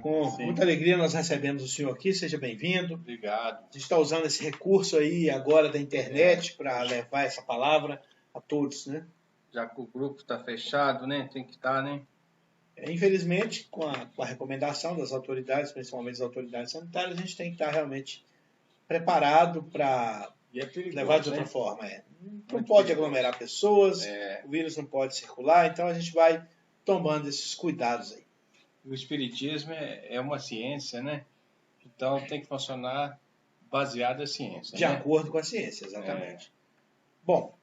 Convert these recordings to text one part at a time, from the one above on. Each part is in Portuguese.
Com muita alegria nós recebemos o senhor aqui, seja bem-vindo. Obrigado. A gente está usando esse recurso aí agora da internet para levar essa palavra a todos, né? Já que o grupo está fechado, né? Tem que estar, né? Infelizmente, com a recomendação das autoridades, principalmente das autoridades sanitárias, a gente tem que estar realmente preparado para levar de outra forma. Não pode aglomerar pessoas, o vírus não pode circular, então a gente vai tomando esses cuidados aí. O espiritismo é uma ciência, né? Então tem que funcionar baseado na ciência. De acordo com a ciência, exatamente. Bom,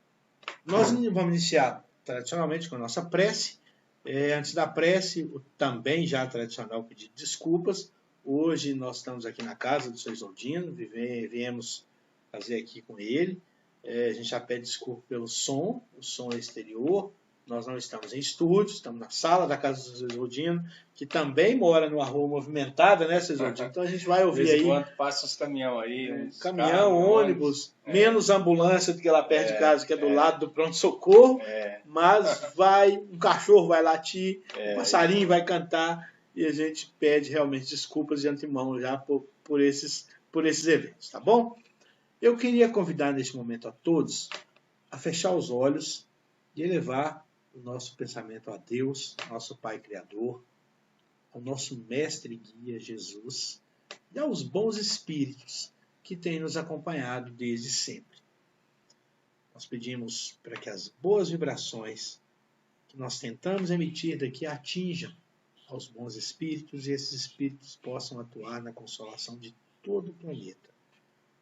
nós vamos iniciar tradicionalmente com a nossa prece. Antes da prece, o também já tradicional pedido de desculpas. Hoje nós estamos aqui na casa do Sr. Isoldino, viemos fazer aqui com ele. A gente já pede desculpa pelo som, o som exterior. Nós não estamos em estúdio, estamos na sala da casa do Sr. Isoldino, que também mora numa rua movimentada, né, Sr. Isoldino? Então a gente vai ouvir aí. Enquanto passa os caminhões aí. Caminhão, ônibus, menos ambulância do que lá perto de casa, que é do lado do pronto-socorro. Mas um cachorro vai latir, um passarinho vai cantar, e a gente pede realmente desculpas de antemão já por esses eventos, tá bom? Eu queria convidar neste momento a todos a fechar os olhos e elevar o nosso pensamento a Deus, nosso Pai Criador, ao nosso Mestre e Guia Jesus e aos bons espíritos que têm nos acompanhado desde sempre. Nós pedimos para que as boas vibrações que nós tentamos emitir daqui atinjam aos bons espíritos e esses espíritos possam atuar na consolação de todo o planeta.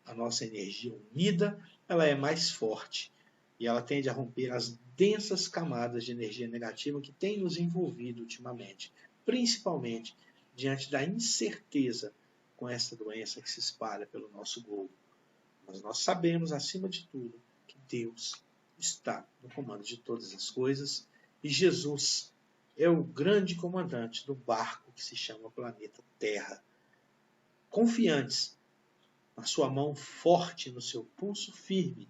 A nossa energia unida, ela é mais forte e ela tende a romper as densas camadas de energia negativa que tem nos envolvido ultimamente, principalmente diante da incerteza com essa doença que se espalha pelo nosso globo. Mas nós sabemos, acima de tudo, que Deus está no comando de todas as coisas e Jesus é o grande comandante do barco que se chama planeta Terra. Confiantes na sua mão forte, no seu pulso firme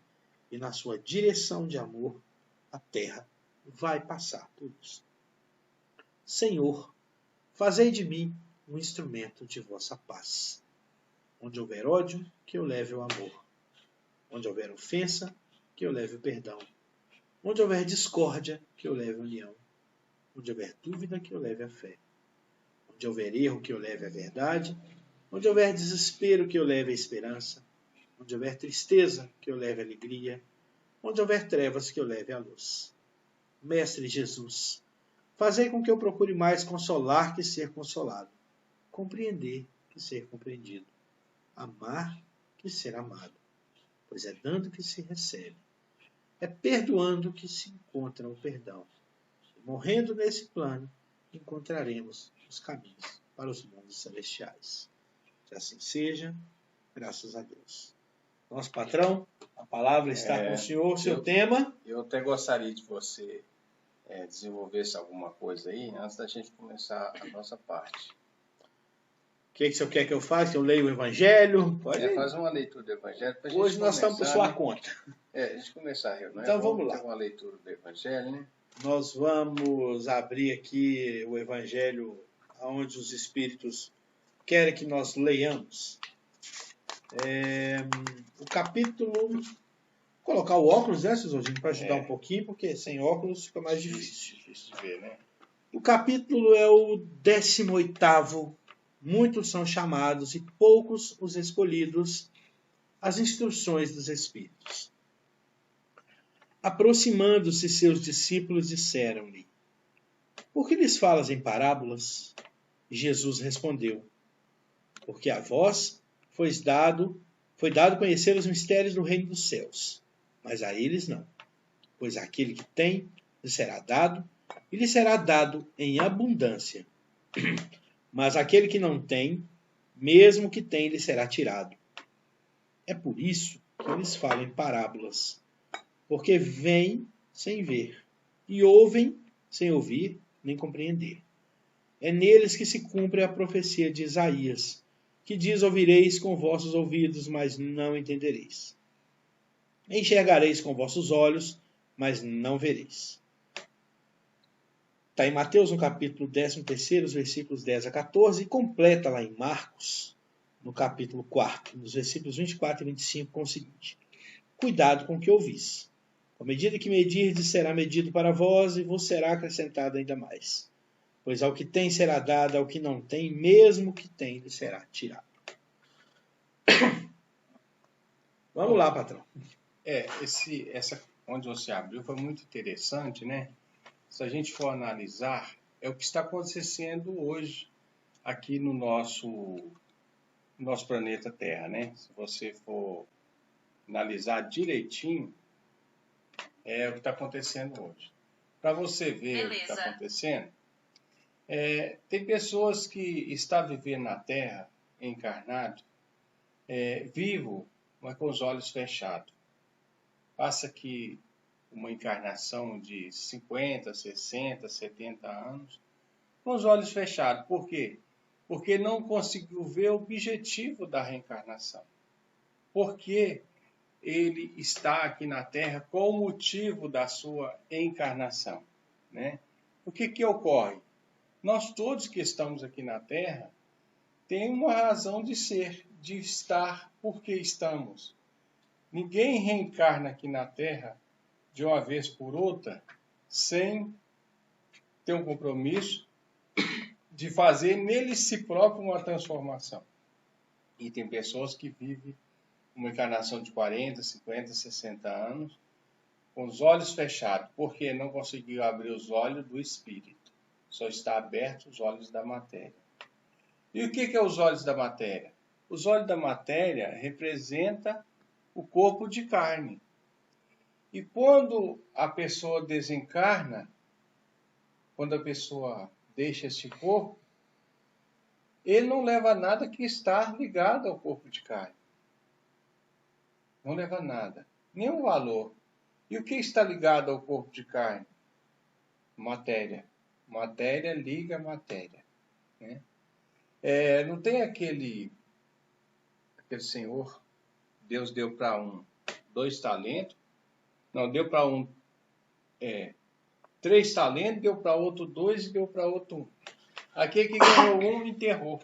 e na sua direção de amor, a terra vai passar por isso. Senhor, fazei de mim um instrumento de vossa paz. Onde houver ódio, que eu leve o amor. Onde houver ofensa, que eu leve o perdão. Onde houver discórdia, que eu leve a união. Onde houver dúvida, que eu leve a fé. Onde houver erro, que eu leve a verdade. Onde houver desespero, que eu leve a esperança. Onde houver tristeza, que eu leve a alegria. Onde houver trevas, que eu leve a luz. Mestre Jesus, fazei com que eu procure mais consolar que ser consolado. Compreender que ser compreendido. Amar que ser amado. Pois é dando que se recebe. É perdoando que se encontra o perdão. E morrendo nesse plano, encontraremos os caminhos para os mundos celestiais. Que assim seja, graças a Deus. Nosso patrão, a palavra está com o senhor, seu tema. Eu até gostaria de você desenvolvesse alguma coisa aí, antes da gente começar a nossa parte. O que o senhor quer que eu faça? Que eu leio o Evangelho? Pode fazer uma leitura do Evangelho. Pra Hoje gente nós estamos por sua conta. A gente começar a reunião. Então vamos lá. Ter uma leitura do Evangelho, né? Nós vamos abrir aqui o Evangelho onde os Espíritos querem que nós leiamos. O capítulo... Vou colocar o óculos, né, Cesardinho, para ajudar um pouquinho, porque sem óculos fica mais difícil. Difícil de ver, né? O capítulo é o 18º. Muitos são chamados e poucos os escolhidos. As instruções dos Espíritos. Aproximando-se seus discípulos, disseram-lhe: Por que lhes falas em parábolas? Jesus respondeu: Porque a vós foi dado conhecer os mistérios do reino dos céus, mas a eles não. Pois aquele que tem, lhe será dado, e lhe será dado em abundância. Mas aquele que não tem, mesmo que tem, lhe será tirado. É por isso que eles falam em parábolas, porque veem sem ver, e ouvem sem ouvir nem compreender. É neles que se cumpre a profecia de Isaías, que diz: ouvireis com vossos ouvidos, mas não entendereis. Enxergareis com vossos olhos, mas não vereis. Está em Mateus, no capítulo 13, os versículos 10 a 14, e completa lá em Marcos, no capítulo 4, nos versículos 24 e 25, com o seguinte: cuidado com o que ouvis. Com a medida que medirdes, será medido para vós, e vos será acrescentado ainda mais. Pois ao que tem será dado, ao que não tem, mesmo que tem, lhe será tirado. Vamos lá, patrão. Essa onde você abriu foi muito interessante, né? Se a gente for analisar, é o que está acontecendo hoje aqui no nosso planeta Terra, né? Se você for analisar direitinho, é o que está acontecendo hoje. Para você ver o que está acontecendo, tem pessoas que estão vivendo na Terra, encarnado, vivo, mas com os olhos fechados. Passa que uma encarnação de 50, 60, 70 anos, com os olhos fechados. Por quê? Porque não conseguiu ver o objetivo da reencarnação. Porque ele está aqui na Terra, qual o motivo da sua encarnação, né? O que ocorre? Nós todos que estamos aqui na Terra tem uma razão de ser, de estar, porque estamos. Ninguém reencarna aqui na Terra de uma vez por outra sem ter um compromisso de fazer nele si próprio uma transformação. E tem pessoas que vivem uma encarnação de 40, 50, 60 anos com os olhos fechados, porque não conseguiu abrir os olhos do espírito. Só está aberto os olhos da matéria. E o que é os olhos da matéria? Os olhos da matéria representam o corpo de carne. E quando a pessoa desencarna, quando a pessoa deixa esse corpo, ele não leva nada que está ligado ao corpo de carne. Não leva nada, nenhum valor. E o que está ligado ao corpo de carne? Matéria. Matéria liga a matéria, né? Não tem aquele senhor, Deus deu para um 2 talentos, não, deu para um 3 talentos, deu para outro 2 e deu para outro 1. Aquele que ganhou 1 enterrou.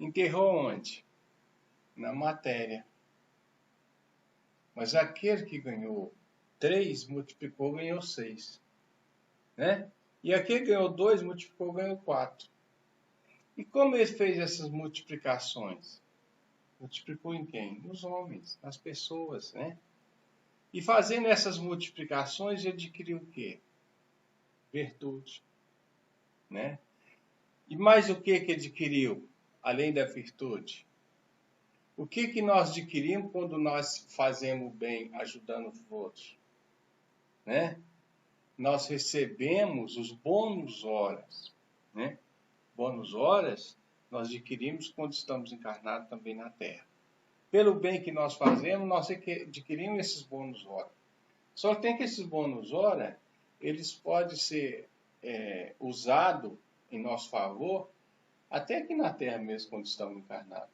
Enterrou onde? Na matéria. Mas aquele que ganhou 3 multiplicou, ganhou 6. Né? E aquele que ganhou 2 multiplicou, ganhou 4. E como ele fez essas multiplicações? Multiplicou em quem? Nos homens, nas pessoas, né? E fazendo essas multiplicações, ele adquiriu o quê? Virtude, né? E mais o que adquiriu, além da virtude? O que nós adquirimos quando nós fazemos bem, ajudando os outros? Né? Nós recebemos os bônus horas, né? Bônus horas nós adquirimos quando estamos encarnados também na Terra. Pelo bem que nós fazemos, nós adquirimos esses bônus horas. Só tem que esses bônus horas, eles podem ser usados em nosso favor, até aqui na Terra mesmo, quando estamos encarnados.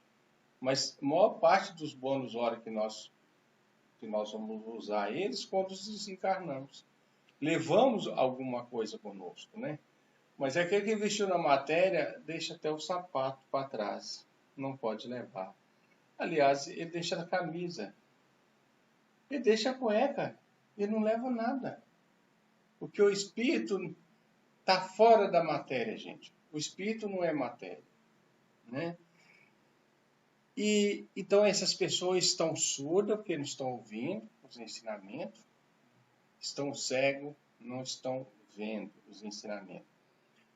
Mas a maior parte dos bônus horas que nós vamos usar eles quando desencarnamos. Levamos alguma coisa conosco, né? Mas aquele que investiu na matéria deixa até o sapato para trás. Não pode levar. Aliás, ele deixa a camisa. Ele deixa a cueca. Ele não leva nada. Porque o espírito está fora da matéria, gente. O espírito não é matéria, né? E então essas pessoas estão surdas porque não estão ouvindo os ensinamentos. Estão cegos, não estão vendo os ensinamentos.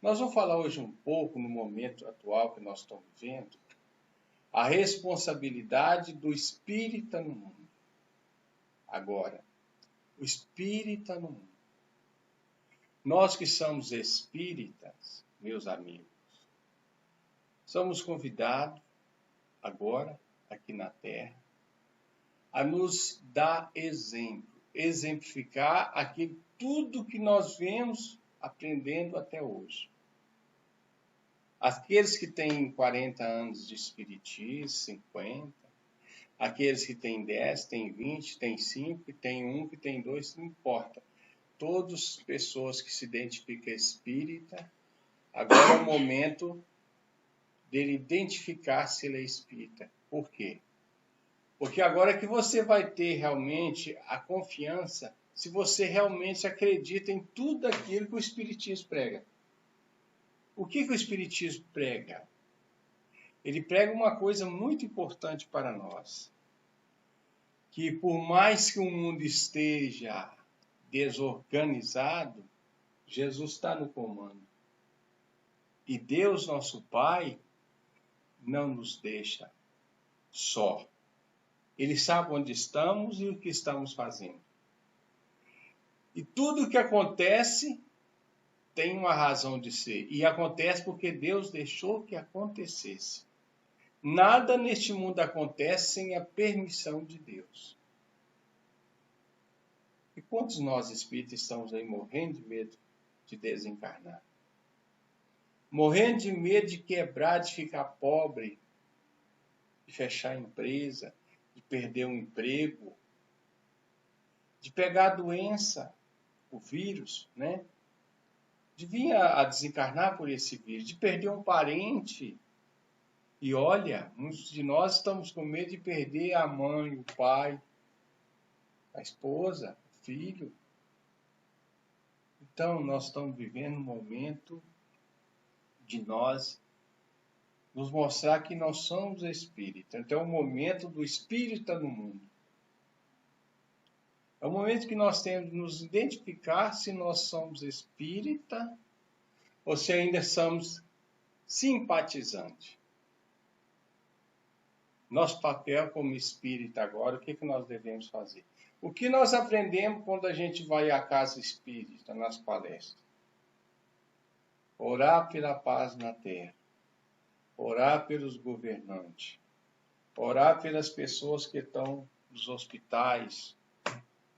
Nós vamos falar hoje um pouco, no momento atual que nós estamos vivendo, a responsabilidade do espírita no mundo. Agora, o espírita no mundo. Nós que somos espíritas, meus amigos, somos convidados agora, aqui na Terra, a nos dar exemplo, exemplificar aquilo tudo que nós vemos aprendendo até hoje. Aqueles que têm 40 anos de espiritismo, 50, aqueles que têm 10, têm 20, têm 5, que têm 1, que têm 2, não importa. Todas pessoas que se identificam espírita, agora é o momento dele identificar se ele é espírita. Por quê? Porque agora que você vai ter realmente a confiança, se você realmente acredita em tudo aquilo que o espiritismo prega. O que o espiritismo prega? Ele prega uma coisa muito importante para nós, que por mais que o mundo esteja desorganizado, Jesus está no comando. E Deus, nosso Pai, não nos deixa só. Ele sabe onde estamos e o que estamos fazendo. E tudo o que acontece tem uma razão de ser. E acontece porque Deus deixou que acontecesse. Nada neste mundo acontece sem a permissão de Deus. E quantos nós espíritas estamos aí morrendo de medo de desencarnar? Morrendo de medo de quebrar, de ficar pobre, de fechar a empresa, de perder um emprego, de pegar a doença, o vírus, né? De vir a desencarnar por esse vírus, de perder um parente. E olha, muitos de nós estamos com medo de perder a mãe, o pai, a esposa, o filho. Então, nós estamos vivendo um momento de nós nos mostrar que nós somos espíritas. Então, é o momento do espírita no mundo. É o momento que nós temos de nos identificar se nós somos espírita ou se ainda somos simpatizantes. Nosso papel como espírita agora, o que nós devemos fazer? O que nós aprendemos quando a gente vai à casa espírita, nas palestras? Orar pela paz na terra. Orar pelos governantes. Orar pelas pessoas que estão nos hospitais,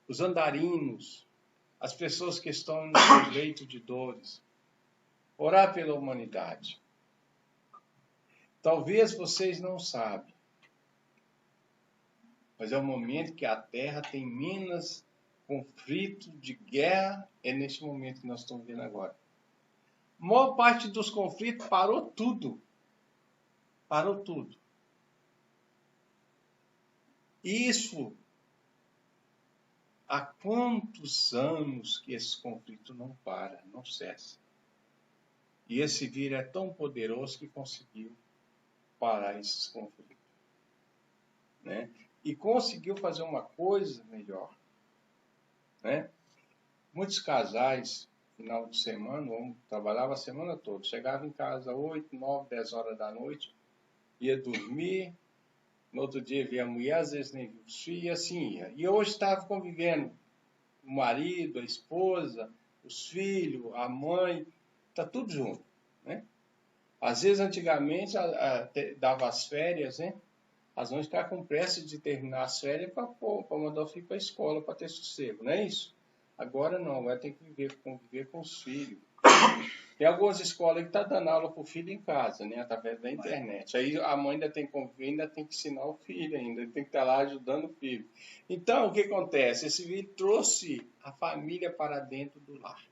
os andarinos, as pessoas que estão no seu leito de dores. Orar pela humanidade. Talvez vocês não sabem, mas é o momento que a Terra tem menos conflito de guerra, é neste momento que nós estamos vendo agora. A maior parte dos conflitos parou tudo. Parou tudo. Isso, há quantos anos que esse conflito não para, não cessa. E esse vírus é tão poderoso que conseguiu parar esses conflitos. Né? E conseguiu fazer uma coisa melhor. Né? Muitos casais, final de semana, o homem trabalhava a semana toda, chegava em casa 8, 9, 10 horas da noite, ia dormir, no outro dia via a mulher, às vezes nem via os filhos, e assim ia. E hoje estava convivendo o marido, a esposa, os filhos, a mãe, está tudo junto. Né? Às vezes, antigamente, dava as férias, né? As mães ficavam com pressa de terminar as férias para mandar o filho para a escola, para ter sossego, não é isso? Agora não, agora tem que conviver com os filhos. Tem algumas escolas que estão dando aula para o filho em casa, né? Através da internet. Aí a mãe ainda tem que conviver, ainda tem que ensinar o filho ainda, tem que estar lá ajudando o filho. Então, o que acontece? Esse vírus trouxe a família para dentro do lar.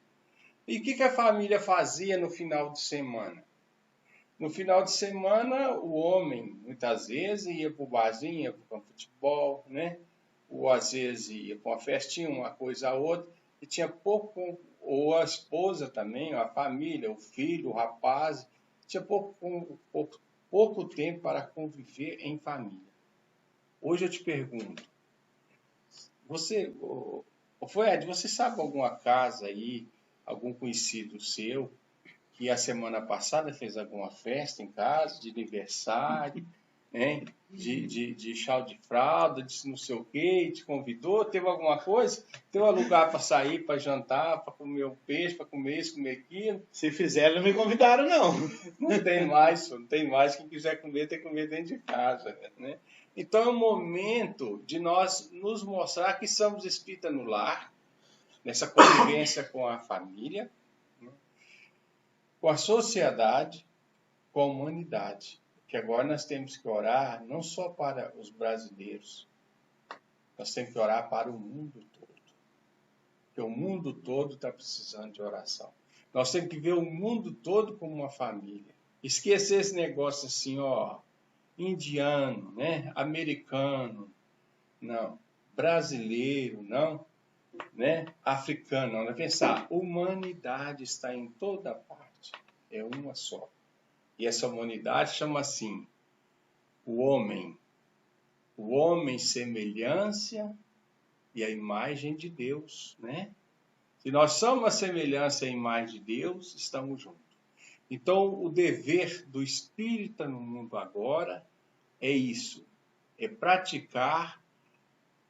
E o que a família fazia no final de semana? No final de semana, o homem, muitas vezes, ia para o barzinho, ia para o futebol, né? Ou às vezes ia para uma festinha, uma coisa ou outra, e tinha pouco, ou a esposa também, a família, o filho, o rapaz, tinha pouco tempo para conviver em família. Hoje eu te pergunto, Ed, você sabe alguma casa aí, algum conhecido seu, que a semana passada fez alguma festa em casa, de aniversário, hein? De chá de fralda, de não sei o quê, te convidou, teve alguma coisa? Teve um lugar para sair, para jantar, para comer um peixe, para comer isso, comer aquilo? Se fizeram, não me convidaram, não. Não tem mais, não tem mais. Quem quiser comer, tem que comer dentro de casa, né? Então é o momento de nós nos mostrar que somos espíritas no lar, nessa convivência com a família, né? Com a sociedade, com a humanidade. Que agora nós temos que orar não só para os brasileiros, nós temos que orar para o mundo todo. Porque o mundo todo está precisando de oração. Nós temos que ver o mundo todo como uma família. Esquecer esse negócio assim, ó, indiano, né? Americano, não. Brasileiro, não. Né? Africano, não. Vai pensar, humanidade está em toda parte. É uma só. E essa humanidade chama assim, o homem semelhança e a imagem de Deus, né? Se nós somos a semelhança e a imagem de Deus, estamos juntos. Então, o dever do espírita no mundo agora é isso, é praticar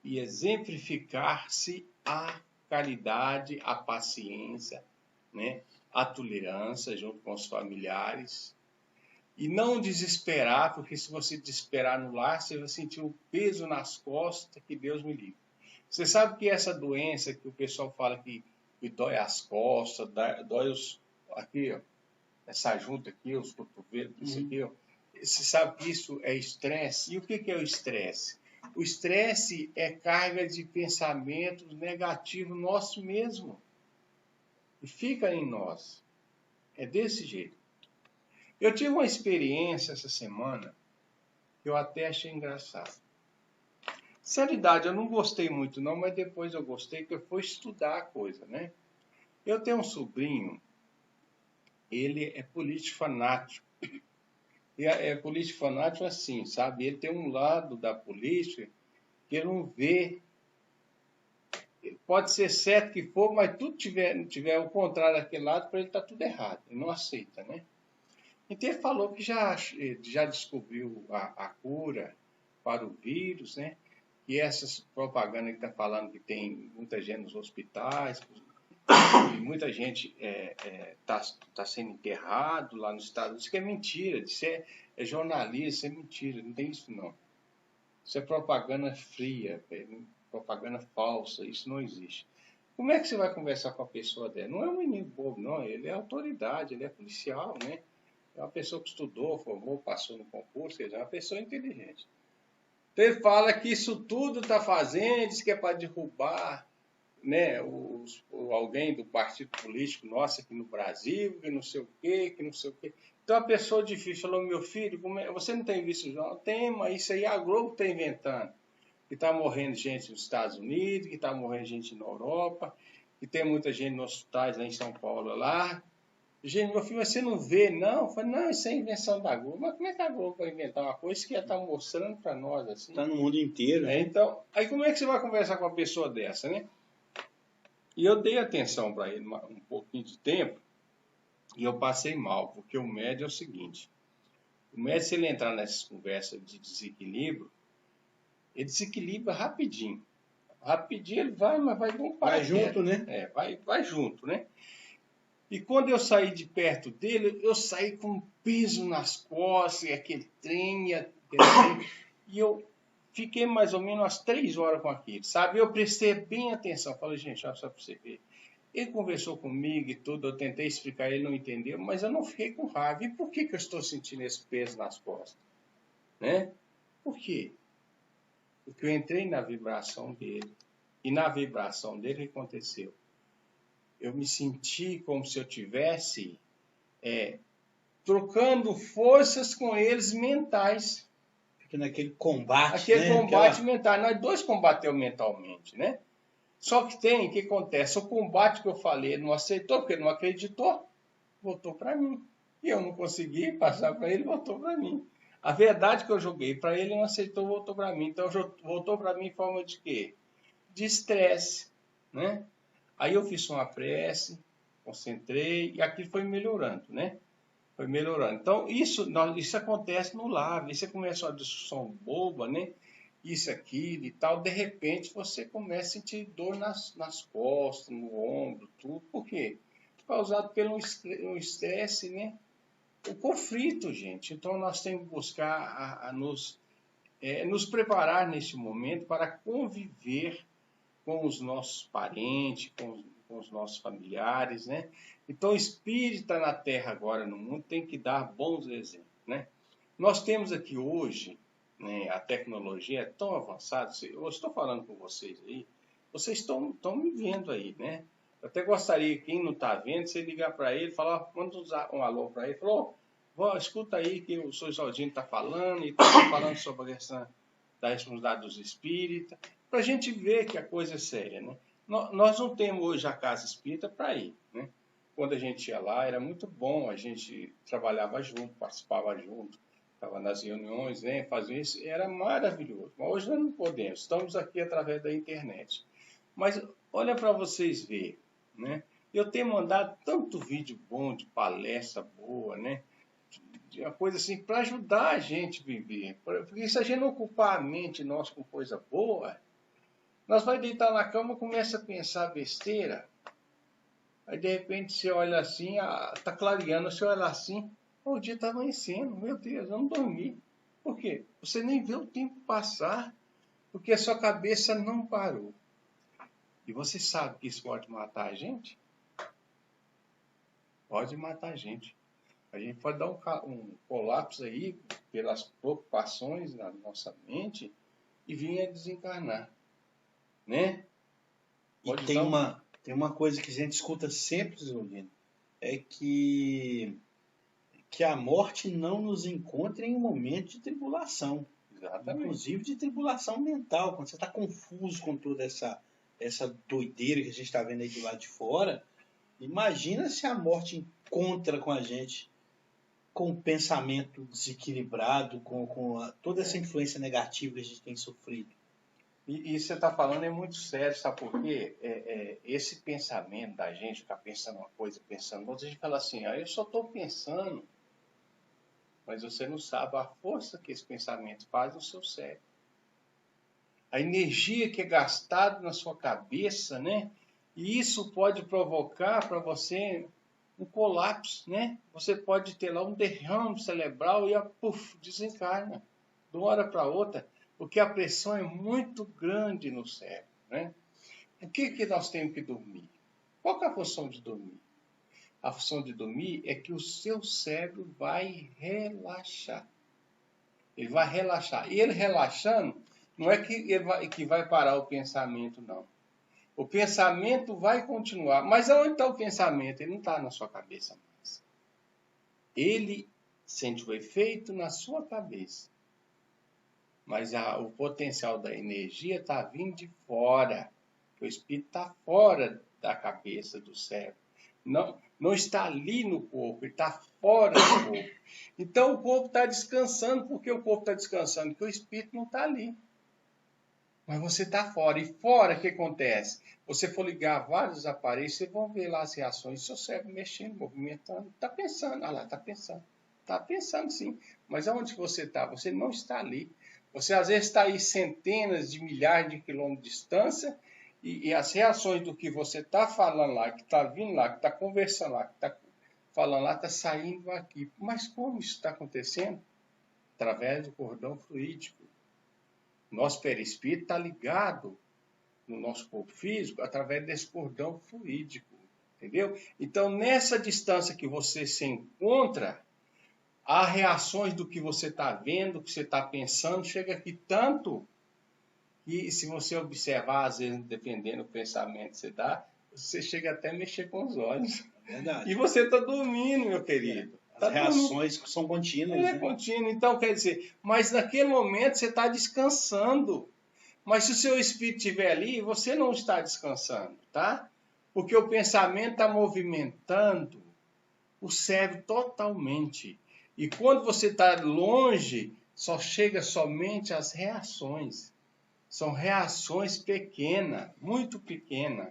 e exemplificar-se a caridade, a paciência, né? A tolerância junto com os familiares. E não desesperar, porque se você desesperar no lar, você vai sentir um peso nas costas, que Deus me livre. Você sabe que essa doença que o pessoal fala que dói as costas, dói aqui, ó, essa junta aqui, os cotovelos, isso aqui, ó. Você sabe que isso é estresse? E o que é o estresse? O estresse é carga de pensamentos negativos nosso mesmo. E fica em nós. É desse jeito. Eu tive uma experiência essa semana que eu até achei engraçado. Seriedade, eu não gostei muito não, mas depois eu gostei, que eu fui estudar a coisa, né? Eu tenho um sobrinho, ele é político fanático. E é político fanático assim, sabe? Ele tem um lado da política que ele não vê. Pode ser certo que for, mas tudo tiver o contrário daquele lado, para ele está tudo errado. Ele não aceita, né? Então ele falou que já descobriu a cura para o vírus, né? E essas propagandas que está falando que tem muita gente nos hospitais, e muita gente tá sendo enterrado lá nos Estados Unidos, isso que é mentira, isso é jornalismo, isso é mentira, não tem isso não. Isso é propaganda fria, propaganda falsa, isso não existe. Como é que você vai conversar com a pessoa dela? Não é um menino bobo, não, ele é autoridade, ele é policial, né? É uma pessoa que estudou, formou, passou no concurso, quer dizer, é uma pessoa inteligente. Então ele fala que isso tudo está fazendo, diz que é para derrubar, né, alguém do partido político nosso aqui no Brasil, que não sei o quê, que não sei o quê. Então a pessoa difícil falou, meu filho, você não tem visto não? Tem, mas isso aí a Globo está inventando. Que está morrendo gente nos Estados Unidos, que está morrendo gente na Europa, que tem muita gente nos hospitais lá em São Paulo lá. Gente, meu filho, você não vê, não? Eu falei, não, isso é invenção da Globo. Mas como é que a Globo vai inventar uma coisa que ia estar mostrando para nós assim? Está no mundo inteiro. Né? Então, aí como é que você vai conversar com uma pessoa dessa, né? E eu dei atenção para ele um pouquinho de tempo e eu passei mal, porque o médio é o seguinte. O médio, se ele entrar nessas conversas de desequilíbrio, ele desequilibra rapidinho. Rapidinho ele vai, mas vai bom para vai junto, né? Vai junto, né? E quando eu saí de perto dele, eu saí com um peso nas costas, aquele trem, e eu fiquei mais ou menos umas 3 horas com aquilo, sabe? Eu prestei bem atenção, falei, gente, só para você ver. Ele conversou comigo e tudo, eu tentei explicar, ele não entendeu, mas eu não fiquei com raiva. E por que eu estou sentindo esse peso nas costas? Né? Por quê? Porque eu entrei na vibração dele. E na vibração dele, o que aconteceu? Eu me senti como se eu tivesse trocando forças com eles mentais. Porque naquele combate, aquele combate mental. Nós dois combatemos mentalmente, né? Só que o que acontece? O combate que eu falei, ele não aceitou, porque ele não acreditou, voltou para mim. E eu não consegui passar para ele, voltou para mim. A verdade que eu joguei para ele, não aceitou, voltou para mim. Então, voltou para mim em forma de quê? De estresse, né? Aí eu fiz uma prece, concentrei, e aquilo foi melhorando, né? Foi melhorando. Então, isso acontece no lar. Aí você começa uma discussão boba, né? Isso, aquilo e tal. De repente, você começa a sentir dor nas costas, no ombro, tudo. Por quê? Causado pelo um estresse, né? O conflito, gente. Então, nós temos que buscar nos preparar neste momento para conviver com os nossos parentes, com os nossos familiares, né? Então, o espírita na Terra agora, no mundo, tem que dar bons exemplos, né? Nós temos aqui hoje, né, a tecnologia é tão avançada, eu estou falando com vocês aí, vocês estão me vendo aí, né? Eu até gostaria, quem não está vendo, você ligar para ele, falar, manda um alô para ele, falou, escuta aí que o Sr. Isaldino está falando, e está falando sobre a questão da responsabilidade dos espíritas, para a gente ver que a coisa é séria, né? Nós não temos hoje a casa espírita para ir, né? Quando a gente ia lá, era muito bom, a gente trabalhava junto, participava junto, estava nas reuniões, né? Fazia isso, era maravilhoso. Mas hoje nós não podemos, estamos aqui através da internet. Mas olha para vocês verem, né? Eu tenho mandado tanto vídeo bom, de palestra boa, né? De uma coisa assim, para ajudar a gente a viver. Porque se a gente não ocupar a mente nossa com coisa boa, nós vamos deitar na cama e começa a pensar besteira. Aí de repente você olha assim, está clareando, você olha assim, o dia está amanhecendo, meu Deus, eu não dormi. Por quê? Você nem vê o tempo passar, porque a sua cabeça não parou. E você sabe que isso pode matar a gente? Pode matar a gente. A gente pode dar um colapso aí pelas preocupações na nossa mente e vir a desencarnar, né? Pode tem uma coisa que a gente escuta sempre, Zolino, é que a morte não nos encontra em um momento de tribulação. Exatamente. Inclusive de tribulação mental, quando você está confuso com toda essa doideira que a gente está vendo aí do lado de fora. Imagina se a morte encontra com a gente com o pensamento desequilibrado, com toda essa influência negativa que a gente tem sofrido. E você está falando é muito sério, sabe por quê? Esse pensamento da gente, ficar pensando uma coisa, pensando outra, a gente fala assim, eu só estou pensando, mas você não sabe a força que esse pensamento faz no seu cérebro. A energia que é gastada na sua cabeça, né? E isso pode provocar para você um colapso, né? Você pode ter lá um derrame cerebral e desencarna de uma hora para outra, porque a pressão é muito grande no cérebro, né? Por que nós temos que dormir? Qual que é a função de dormir? A função de dormir é que o seu cérebro vai relaxar. Ele vai relaxar. E ele relaxando, não é que vai parar o pensamento, não. O pensamento vai continuar. Mas onde está o pensamento? Ele não está na sua cabeça mais. Ele sente o efeito na sua cabeça. Mas o potencial da energia está vindo de fora. O espírito está fora da cabeça, do cérebro. Não está ali no corpo, ele está fora do corpo. Então o corpo está descansando. Por que o corpo está descansando? Porque o espírito não está ali. Mas você está fora. E fora, o que acontece? Você for ligar vários aparelhos, vocês vão ver lá as reações do seu cérebro mexendo, movimentando. Está pensando. Ah lá, está pensando. Está pensando sim. Mas aonde você está? Você não está ali. Você às vezes está aí centenas de milhares de quilômetros de distância e as reações do que você está falando lá, que está vindo lá, que está conversando lá, que está falando lá, está saindo aqui. Mas como isso está acontecendo? Através do cordão fluídico. Nosso perispírito está ligado no nosso corpo físico através desse cordão fluídico, entendeu? Então, nessa distância que você se encontra, há reações do que você está vendo, do que você está pensando, chega aqui tanto que se você observar, às vezes, dependendo do pensamento que você dá, você chega até a mexer com os olhos. Verdade. E você está dormindo, meu querido. As reações são contínuas. É contínuo. Então, quer dizer, mas naquele momento você está descansando. Mas se o seu espírito estiver ali, você não está descansando, tá? Porque o pensamento está movimentando o cérebro totalmente. E quando você está longe, só chega somente as reações. São reações pequenas, muito pequenas.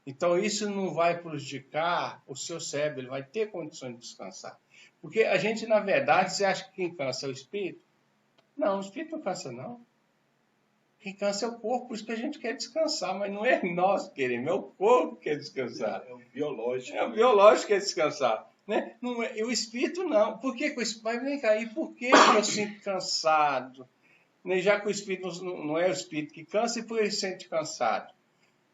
Então isso não vai prejudicar o seu cérebro, ele vai ter condições de descansar. Porque a gente, na verdade, você acha que quem cansa é o espírito? Não, o espírito não cansa, não. Quem cansa é o corpo, por isso que a gente quer descansar, mas não é nós que queremos, é o corpo que quer descansar. É o biológico. É o biológico que quer descansar. Né? Não é, e o espírito não. Por que o espírito? Mas vem cá, e por que eu sinto cansado? Né? Já que o espírito não é o espírito que cansa, e por que ele se sente cansado?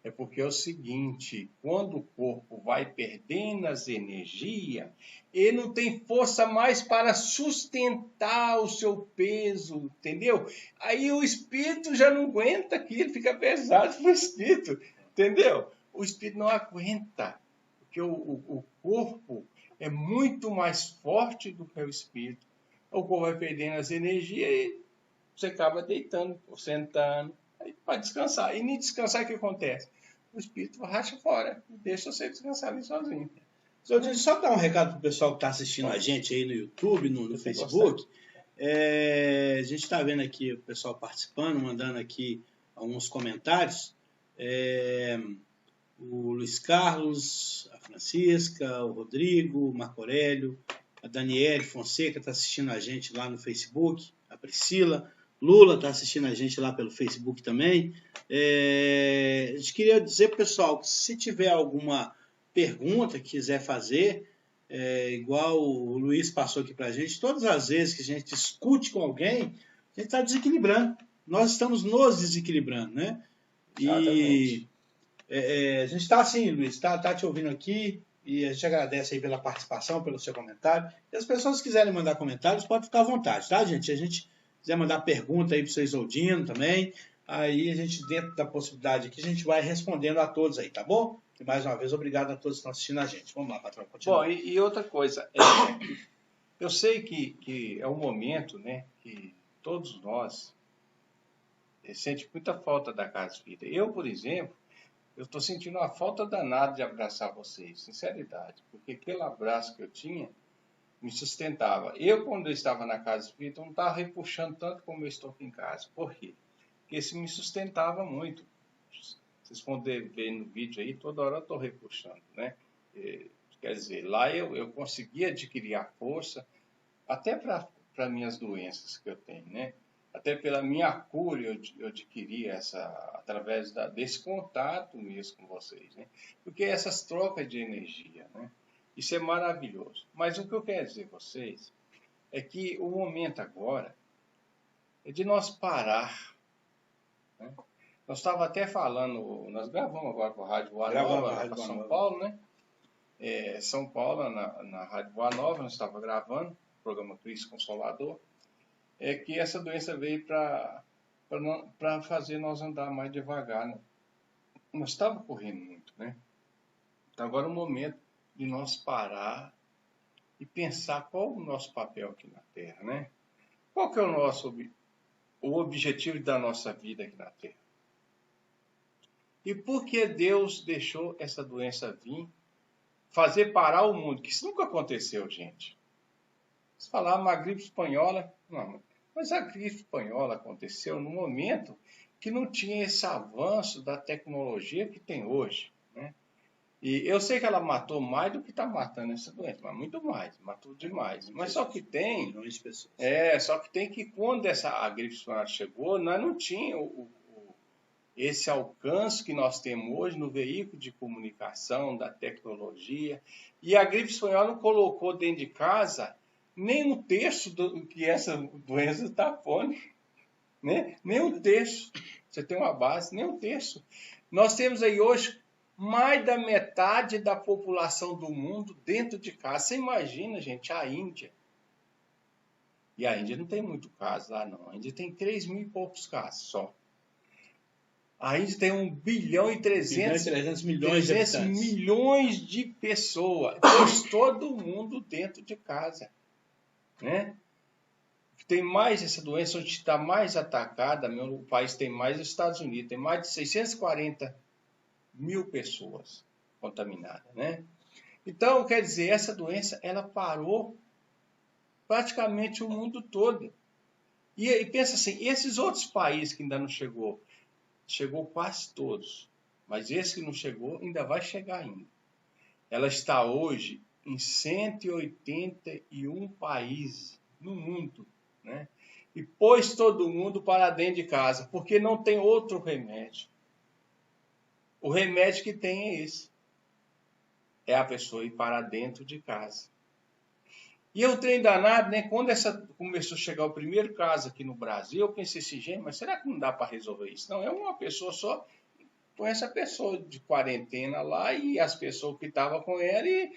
É porque é o seguinte, quando o corpo vai perdendo as energias, ele não tem força mais para sustentar o seu peso, entendeu? Aí o espírito já não aguenta aquilo, fica pesado para o espírito, entendeu? O espírito não aguenta, porque o corpo é muito mais forte do que o espírito. O corpo vai perdendo as energias e você acaba deitando, sentando, para descansar. E nem descansar, o que acontece? O espírito racha fora, deixa você descansar ali sozinho. Só dar um recado para o pessoal que está assistindo a gente aí no YouTube, no Facebook. A gente está vendo aqui o pessoal participando, mandando aqui alguns comentários. O Luiz Carlos, a Francisca, o Rodrigo, o Marco Aurélio, a Daniele Fonseca está assistindo a gente lá no Facebook, a Priscila. Lula está assistindo a gente lá pelo Facebook também. A gente queria dizer para o pessoal que se tiver alguma pergunta que quiser fazer, igual o Luiz passou aqui para a gente, todas as vezes que a gente discute com alguém, a gente está desequilibrando. Nós estamos nos desequilibrando, né? E a gente está assim, Luiz, está te ouvindo aqui e a gente agradece aí pela participação, pelo seu comentário. E as pessoas que quiserem mandar comentários, podem ficar à vontade, tá, gente? A gente quiser mandar pergunta aí para o seu Isoldino também, aí a gente, dentro da possibilidade aqui, a gente vai respondendo a todos aí, tá bom? E mais uma vez, obrigado a todos que estão assistindo a gente. Vamos lá, patrão, continua. Bom, e outra coisa, eu sei que é um momento, né, que todos nós sentem muita falta da casa espírita. Eu, por exemplo, eu estou sentindo uma falta danada de abraçar vocês, sinceridade, porque aquele abraço que eu tinha me sustentava. Eu, quando eu estava na casa espírita, não estava repuxando tanto como eu estou aqui em casa. Por quê? Porque isso me sustentava muito. Vocês vão ver no vídeo aí, toda hora eu estou repuxando, né? Quer dizer, lá eu consegui adquirir a força, até para minhas doenças que eu tenho, né? Até pela minha cura eu adquiri através desse contato mesmo com vocês, né? Porque essas trocas de energia, né? Isso é maravilhoso. Mas o que eu quero dizer a vocês é que o momento agora é de nós parar, né? Nós estávamos até falando, nós gravamos agora para a Rádio Boa Nova, para São Paulo, né? São Paulo, na Rádio Boa Nova, nós estávamos gravando o programa Cristo Consolador, que essa doença veio para fazer nós andar mais devagar, né? Nós estávamos correndo muito, né? Então agora é o momento de nós parar e pensar qual o nosso papel aqui na Terra, né? Qual que é o objetivo da nossa vida aqui na Terra? E por que Deus deixou essa doença vir, fazer parar o mundo? Que isso nunca aconteceu, gente. Se falar uma gripe espanhola, não, mas a gripe espanhola aconteceu no momento que não tinha esse avanço da tecnologia que tem hoje, né? E eu sei que ela matou mais do que está matando essa doença, mas muito mais, matou demais. Mas só que tem, milhões de pessoas. Só que tem que quando a gripe espanhola chegou, nós não tínhamos esse alcance que nós temos hoje no veículo de comunicação, da tecnologia. E a gripe espanhola não colocou dentro de casa nem um terço do que essa doença está pondo, né? Nem um terço. Você tem uma base, nem um terço. Nós temos aí hoje mais da metade da população do mundo dentro de casa. Você imagina, gente, a Índia. E a Índia não tem muito caso lá, não. A Índia tem 3 mil e poucos casos só. A Índia tem 1 bilhão e 300 milhões de pessoas. Pois todo mundo dentro de casa, né? Tem mais essa doença, onde está mais atacada, o país tem mais, os Estados Unidos tem mais de 640 mil pessoas contaminadas, né? Então, quer dizer, essa doença, ela parou praticamente o mundo todo. E pensa assim, esses outros países que ainda não chegou quase todos, mas esse que não chegou ainda vai chegar ainda. Ela está hoje em 181 países no mundo, né? E pôs todo mundo para dentro de casa, porque não tem outro remédio. O remédio que tem é esse. É a pessoa ir para dentro de casa. E eu trem danado, né? Quando começou a chegar o primeiro caso aqui no Brasil, eu pensei assim, gente, mas será que não dá para resolver isso? Não, é uma pessoa só, com essa pessoa de quarentena lá e as pessoas que estavam com ela e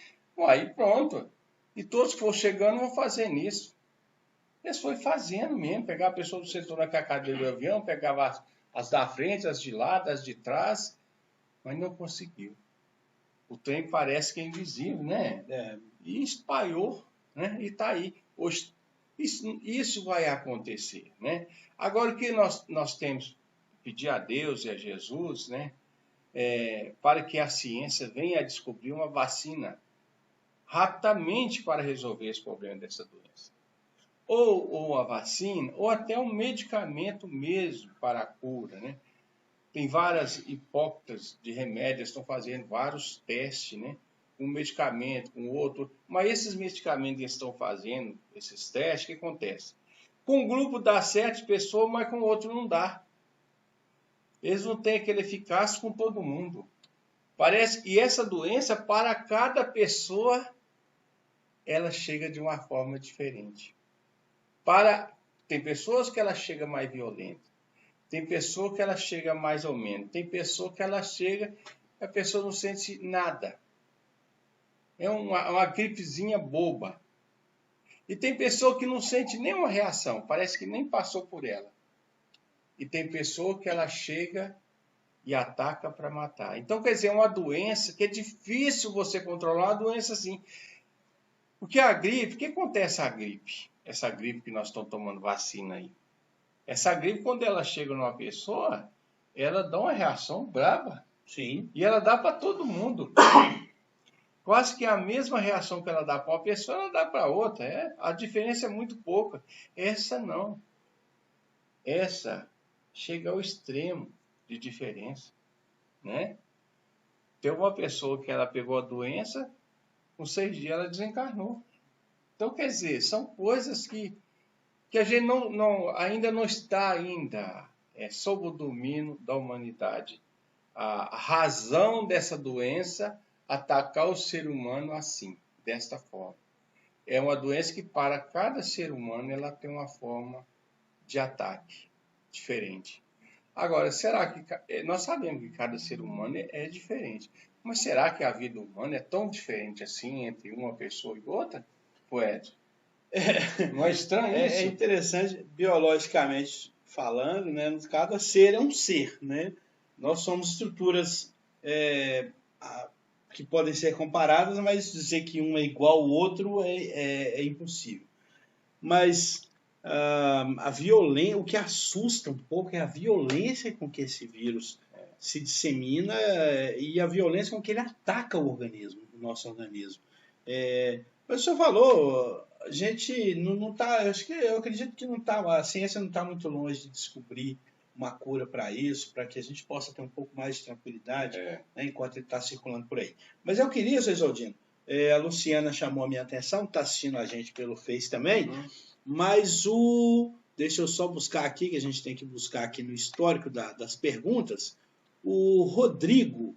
aí pronto. E todos que foram chegando vão fazendo isso. Eles foram fazendo mesmo, pegar a pessoa do setor na cadeira do avião, pegava as da frente, as de lado, as de trás, mas não conseguiu. O trem parece que é invisível, né? E espalhou, né? E está aí. Hoje, isso vai acontecer, né? Agora, o que nós temos que pedir a Deus e a Jesus, né? Para que a ciência venha a descobrir uma vacina rapidamente para resolver esse problema dessa doença. Ou a vacina, ou até um medicamento mesmo para a cura, né? Tem várias hipóteses de remédios, estão fazendo vários testes, né? Um medicamento, com outro. Mas esses medicamentos que estão fazendo, esses testes, o que acontece? Com um grupo dá 7 pessoas, mas com o outro não dá. Eles não têm aquele eficácia com todo mundo. Parece que essa doença, para cada pessoa, ela chega de uma forma diferente. Tem pessoas que ela chega mais violenta. Tem pessoa que ela chega mais ou menos. Tem pessoa que ela chega e a pessoa não sente nada. É uma gripezinha boba. E tem pessoa que não sente nenhuma reação. Parece que nem passou por ela. E tem pessoa que ela chega e ataca para matar. Então, quer dizer, é uma doença que é difícil você controlar, uma doença assim. Porque a gripe, o que acontece a gripe? Essa gripe que nós estamos tomando vacina aí. Essa gripe, quando ela chega numa pessoa, ela dá uma reação braba. Sim. E ela dá para todo mundo. Quase que a mesma reação que ela dá para uma pessoa, ela dá para outra. A diferença é muito pouca. Essa não. Essa chega ao extremo de diferença, né? Tem uma pessoa que ela pegou a doença, com 6 dias ela desencarnou. Então, quer dizer, são coisas que a gente ainda não está sob o domínio da humanidade. A razão dessa doença atacar o ser humano assim, desta forma. É uma doença que para cada ser humano ela tem uma forma de ataque diferente. Agora, será que nós sabemos que cada ser humano é diferente, mas será que a vida humana é tão diferente assim entre uma pessoa e outra, Edson? Não é estranho isso? É interessante, biologicamente falando, né? Cada ser é um ser, né? Nós somos estruturas que podem ser comparadas, mas dizer que um é igual ao outro é impossível. Mas a violência, o que assusta um pouco é a violência com que esse vírus se dissemina e a violência com que ele ataca o nosso organismo. Mas o senhor falou, a gente não está, eu acredito que a ciência não está muito longe de descobrir uma cura para isso, para que a gente possa ter um pouco mais de tranquilidade, né, enquanto ele está circulando por aí. Mas eu queria, Zé Isoldino, a Luciana chamou a minha atenção, está assistindo a gente pelo Face também, mas deixa eu só buscar aqui, que a gente tem que buscar aqui no histórico das perguntas, o Rodrigo,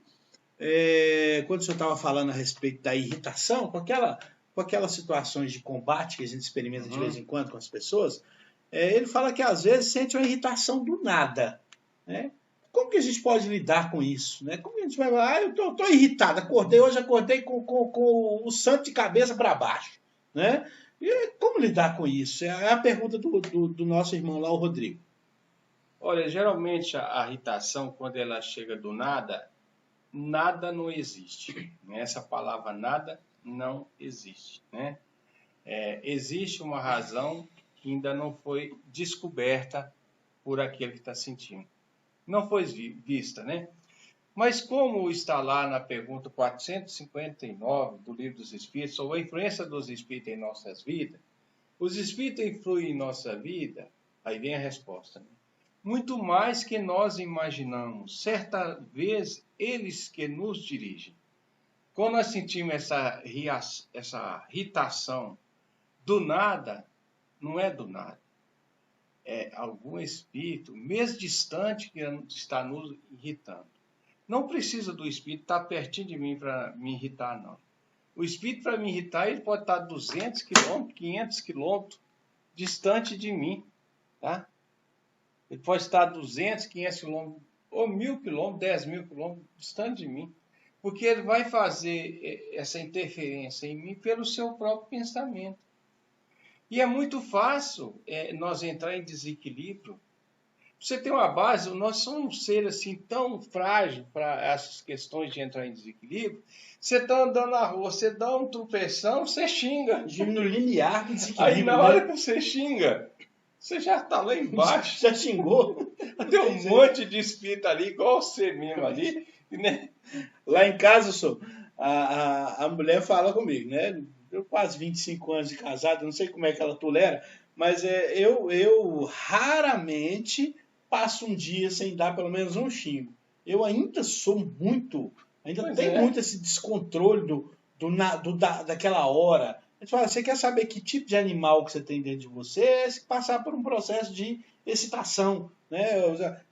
quando o senhor estava falando a respeito da irritação, com aquelas situações de combate que a gente experimenta de vez em quando com as pessoas, ele fala que às vezes sente uma irritação do nada, né? Como que a gente pode lidar com isso, né? Como que a gente vai falar, eu estou irritado, hoje acordei com o santo de cabeça para baixo, né? E como lidar com isso? É a pergunta do nosso irmão lá, o Rodrigo. Olha, geralmente a irritação, quando ela chega do nada, nada não existe. Essa palavra nada não existe, né? Existe uma razão que ainda não foi descoberta por aquele que está sentindo. Não foi vista, né? Mas como está lá na pergunta 459 do Livro dos Espíritos, sobre a influência dos Espíritos em nossas vidas, os Espíritos influem em nossa vida? Aí vem a resposta, né? Muito mais que nós imaginamos. Certa vez, eles que nos dirigem. Quando nós sentimos essa irritação do nada, não é do nada. É algum espírito, mesmo distante, que está nos irritando. Não precisa do espírito estar pertinho de mim para me irritar, não. O espírito, para me irritar, ele pode estar 200 quilômetros, 500 quilômetros distante de mim. Tá? Ele pode estar 200, 500 quilômetros, ou 1.000 quilômetros, 10.000 quilômetros distante de mim. Porque ele vai fazer essa interferência em mim pelo seu próprio pensamento. E é muito fácil nós entrar em desequilíbrio. Você tem uma base, nós somos um ser assim tão frágil para essas questões de entrar em desequilíbrio. Você está andando na rua, você dá um tropeção, você xinga. No linear do desequilíbrio. Aí na hora que você xinga, você já está lá embaixo. Já xingou? Tem um monte de espírito ali, igual você mesmo ali. Né? Lá em casa, a mulher fala comigo, né? Eu quase 25 anos de casado, não sei como é que ela tolera, mas eu raramente passo um dia sem dar pelo menos um xingo. Eu ainda sou muito, tenho muito esse descontrole daquela hora. A gente fala, você quer saber que tipo de animal que você tem dentro de você? Se passar por um processo de excitação, né?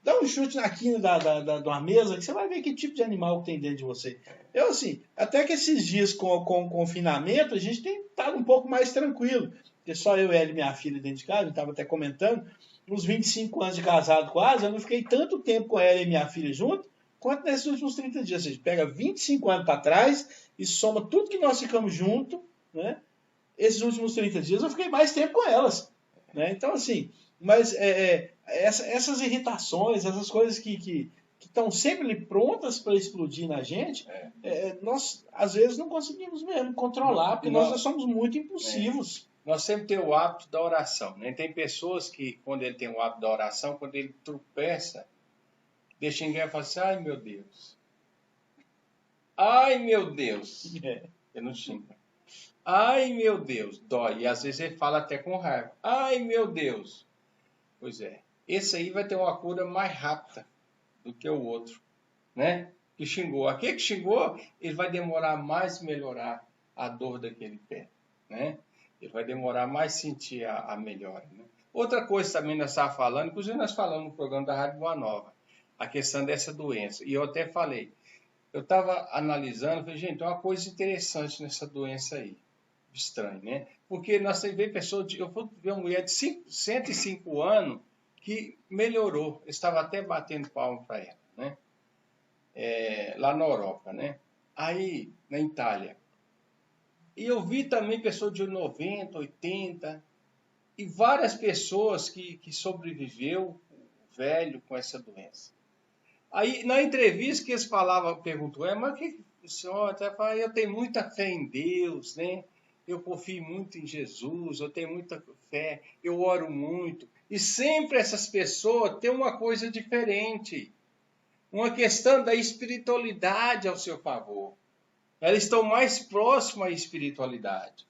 Dá um chute na quina de uma mesa que você vai ver que tipo de animal que tem dentro de você. Eu, assim, até que esses dias com o confinamento, a gente tem estado um pouco mais tranquilo. Porque só eu, ela e minha filha dentro de casa, a gente estava até comentando, nos 25 anos de casado quase, eu não fiquei tanto tempo com ela e minha filha junto, quanto nesses últimos 30 dias. Ou seja, pega 25 anos para trás e soma tudo que nós ficamos juntos, né? Esses últimos 30 dias eu fiquei mais tempo com elas. Né? Então, assim, mas essas irritações, essas coisas que estão sempre ali prontas para explodir na gente, nós, às vezes, não conseguimos mesmo controlar, porque nós somos muito impulsivos. Nós sempre temos o hábito da oração. Né? Tem pessoas que, quando ele tem o hábito da oração, quando ele tropeça, deixa ninguém e fala assim, ai, meu Deus. Ai, meu Deus. Ele não xinga. Ai, meu Deus. Dói. E às vezes ele fala até com raiva. Ai, meu Deus. Pois é. Esse aí vai ter uma cura mais rápida do que o outro, né? Que xingou. Aquele que xingou, ele vai demorar mais a melhorar a dor daquele pé, né? Ele vai demorar mais a sentir a melhora, né? Outra coisa também nós estávamos falando, inclusive nós falamos no programa da Rádio Boa Nova, a questão dessa doença. E eu até falei, eu estava analisando, falei, gente, tem uma coisa interessante nessa doença aí. Estranho, né? Porque nós vemos pessoas, eu fui ver uma mulher de 105 anos que melhorou, estava até batendo palma para ela, né? Lá na Europa, né? Aí, na Itália. E eu vi também pessoas de 90, 80, e várias pessoas que sobreviveu, velho, com essa doença. Aí, na entrevista que eles falavam, perguntou, mas que o senhor até fala, eu tenho muita fé em Deus, né? Eu confio muito em Jesus, eu tenho muita fé, eu oro muito. E sempre essas pessoas têm uma coisa diferente. Uma questão da espiritualidade ao seu favor. Elas estão mais próximas à espiritualidade.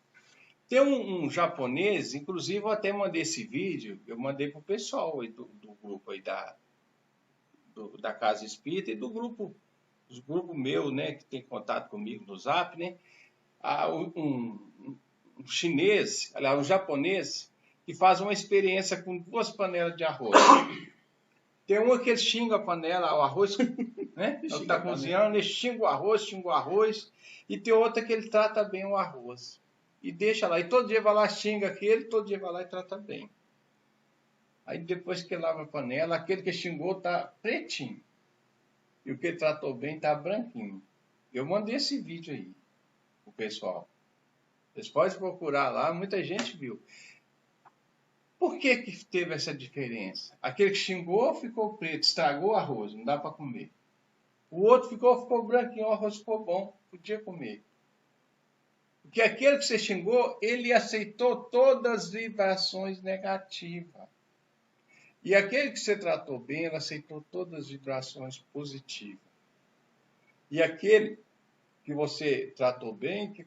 Tem um japonês, inclusive eu até mandei esse vídeo, eu mandei para o pessoal aí do grupo aí da Casa Espírita e dos grupos meu, né, que tem contato comigo no Zap, né? Um chinês, aliás, um japonês, que faz uma experiência com 2 panelas de arroz. Tem uma que ele xinga a panela, o arroz, né? Ele está cozinhando, ele xinga o arroz, e tem outra que ele trata bem o arroz. E deixa lá, e todo dia vai lá, xinga aquele, todo dia vai lá e trata bem. Aí depois que ele lava a panela, aquele que xingou está pretinho. E o que ele tratou bem está branquinho. Eu mandei esse vídeo aí pro pessoal. Vocês podem procurar lá, muita gente viu. Por que teve essa diferença? Aquele que xingou ficou preto, estragou o arroz, não dá para comer. O outro ficou branquinho, o arroz ficou bom, podia comer. Porque aquele que você xingou, ele aceitou todas as vibrações negativas. E aquele que você tratou bem, ele aceitou todas as vibrações positivas. E aquele que você tratou bem, o que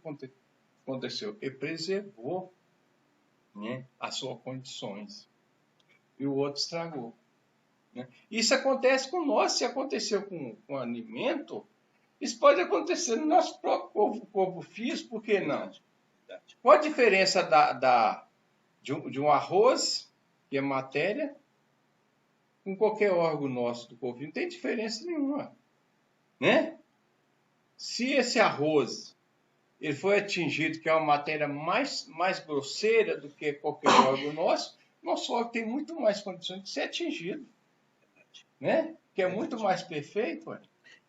aconteceu? Ele preservou, né, as suas condições. E o outro estragou. Né? Isso acontece com nós. Se aconteceu com alimento, Isso pode acontecer no nosso próprio corpo físico, por que não? Qual a diferença de um arroz, que é matéria, com qualquer órgão nosso do corpo? Não tem diferença nenhuma, né? Se esse arroz ele foi atingido, que é uma matéria mais grosseira do que qualquer órgão nosso órgão tem muito mais condições de ser atingido, né? Que é muito mais perfeito. Ué.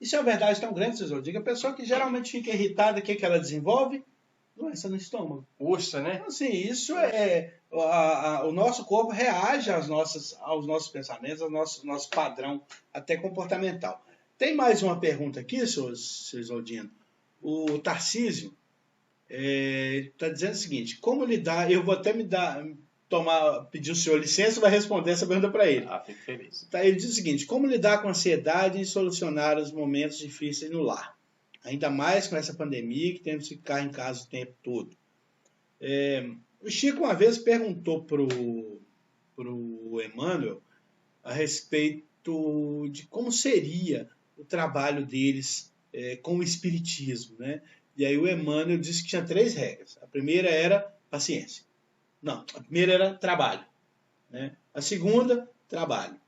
Isso é uma verdade tão grande, César. Diga, a pessoa que geralmente fica irritada, o que ela desenvolve? Doença no estômago. Ursa, né? Então, assim, isso o nosso corpo reage aos nossos pensamentos, ao nosso padrão até comportamental. Tem mais uma pergunta aqui, senhor Isoldino. O Tarcísio está dizendo o seguinte: como lidar? Eu vou até pedir o senhor licença, vai responder essa pergunta para ele. Fico feliz. Tá, ele diz o seguinte: como lidar com a ansiedade e solucionar os momentos difíceis no lar? Ainda mais com essa pandemia que temos que ficar em casa o tempo todo. O Chico uma vez perguntou pro Emmanuel a respeito de como seria o trabalho deles com o espiritismo, né? E aí o Emmanuel disse que tinha 3 regras. A primeira era paciência. Não, a primeira era trabalho, né? A segunda, trabalho.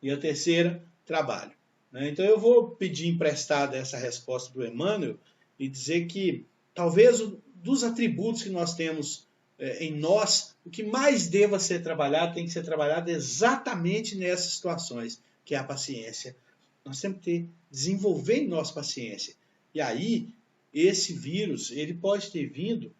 E a terceira, trabalho. Né? Então eu vou pedir emprestada essa resposta do Emmanuel e dizer que talvez dos atributos que nós temos em nós, o que mais deva ser trabalhado tem que ser trabalhado exatamente nessas situações, que é a paciência. Nós temos que desenvolver em nós paciência. E aí, esse vírus, ele pode ter vindo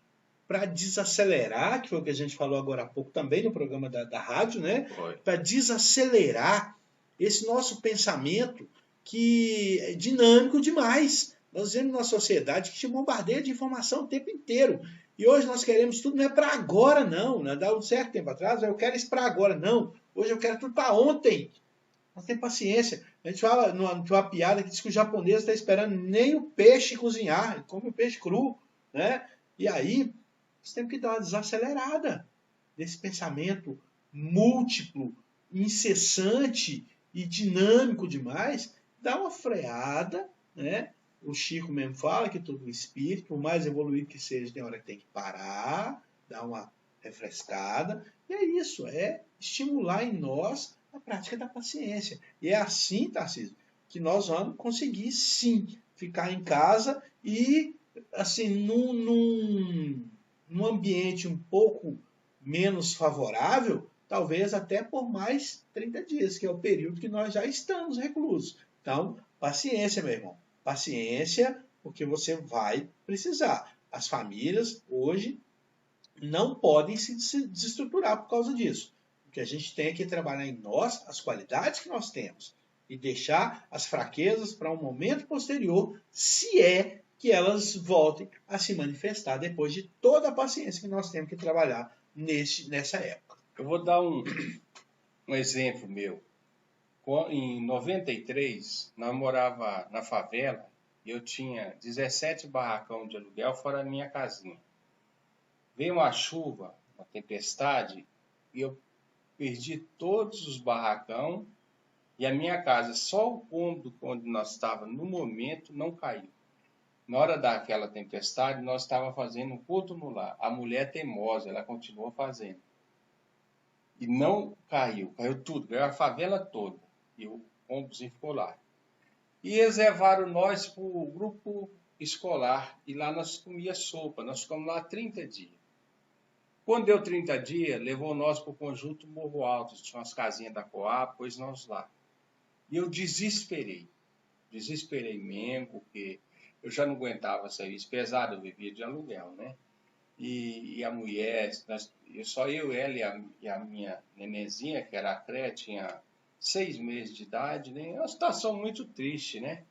para desacelerar, que foi o que a gente falou agora há pouco também no programa da rádio, né? Para desacelerar esse nosso pensamento que é dinâmico demais. Nós vivemos numa sociedade que te bombardeia de informação o tempo inteiro. E hoje nós queremos tudo, não é para agora, não. Não é dar um certo tempo atrás, eu quero isso para agora, não. Hoje eu quero tudo para ontem. Nós temos paciência. A gente fala numa piada que diz que o japonês está esperando nem o peixe cozinhar, ele come o peixe cru, né? E aí, nós temos que dar uma desacelerada desse pensamento múltiplo, incessante e dinâmico demais, dá uma freada, né? O Chico mesmo fala que todo espírito, por mais evoluído que seja, tem hora que tem que parar, dar uma refrescada, e é isso, é estimular em nós a prática da paciência. E é assim, Tarcísio, que nós vamos conseguir, sim, ficar em casa e, assim, num ambiente um pouco menos favorável, talvez até por mais 30 dias, que é o período que nós já estamos reclusos. Então, paciência, meu irmão. Paciência, porque você vai precisar. As famílias, hoje, não podem se desestruturar por causa disso. Porque a gente tem que trabalhar em nós as qualidades que nós temos e deixar as fraquezas para um momento posterior, se é que elas voltem a se manifestar depois de toda a paciência que nós temos que trabalhar nessa época. Eu vou dar um exemplo meu. Em 93, nós morava na favela e eu tinha 17 barracão de aluguel fora da minha casinha. Veio uma chuva, uma tempestade, e eu perdi todos os barracão e a minha casa, só o cômodo onde nós estávamos no momento, não caiu. Na hora daquela tempestade, nós estávamos fazendo um culto no lar. A mulher teimosa, ela continuou fazendo. E não caiu, caiu tudo, caiu a favela toda. E o ônibusinho ficou lá. E eles levaram nós para o grupo escolar. E lá nós comíamos sopa. Nós ficamos lá 30 dias. Quando deu 30 dias, levou nós para o conjunto Morro Alto. Tinha umas casinhas da Coab, pôs nós lá. E eu desesperei. Desesperei mesmo, porque eu já não aguentava serviço pesado, eu vivia de aluguel, né? E a mulher, só eu, ela e a minha nenenzinha, que era a Cré, tinha 6 meses de idade, né? É uma situação muito triste, né?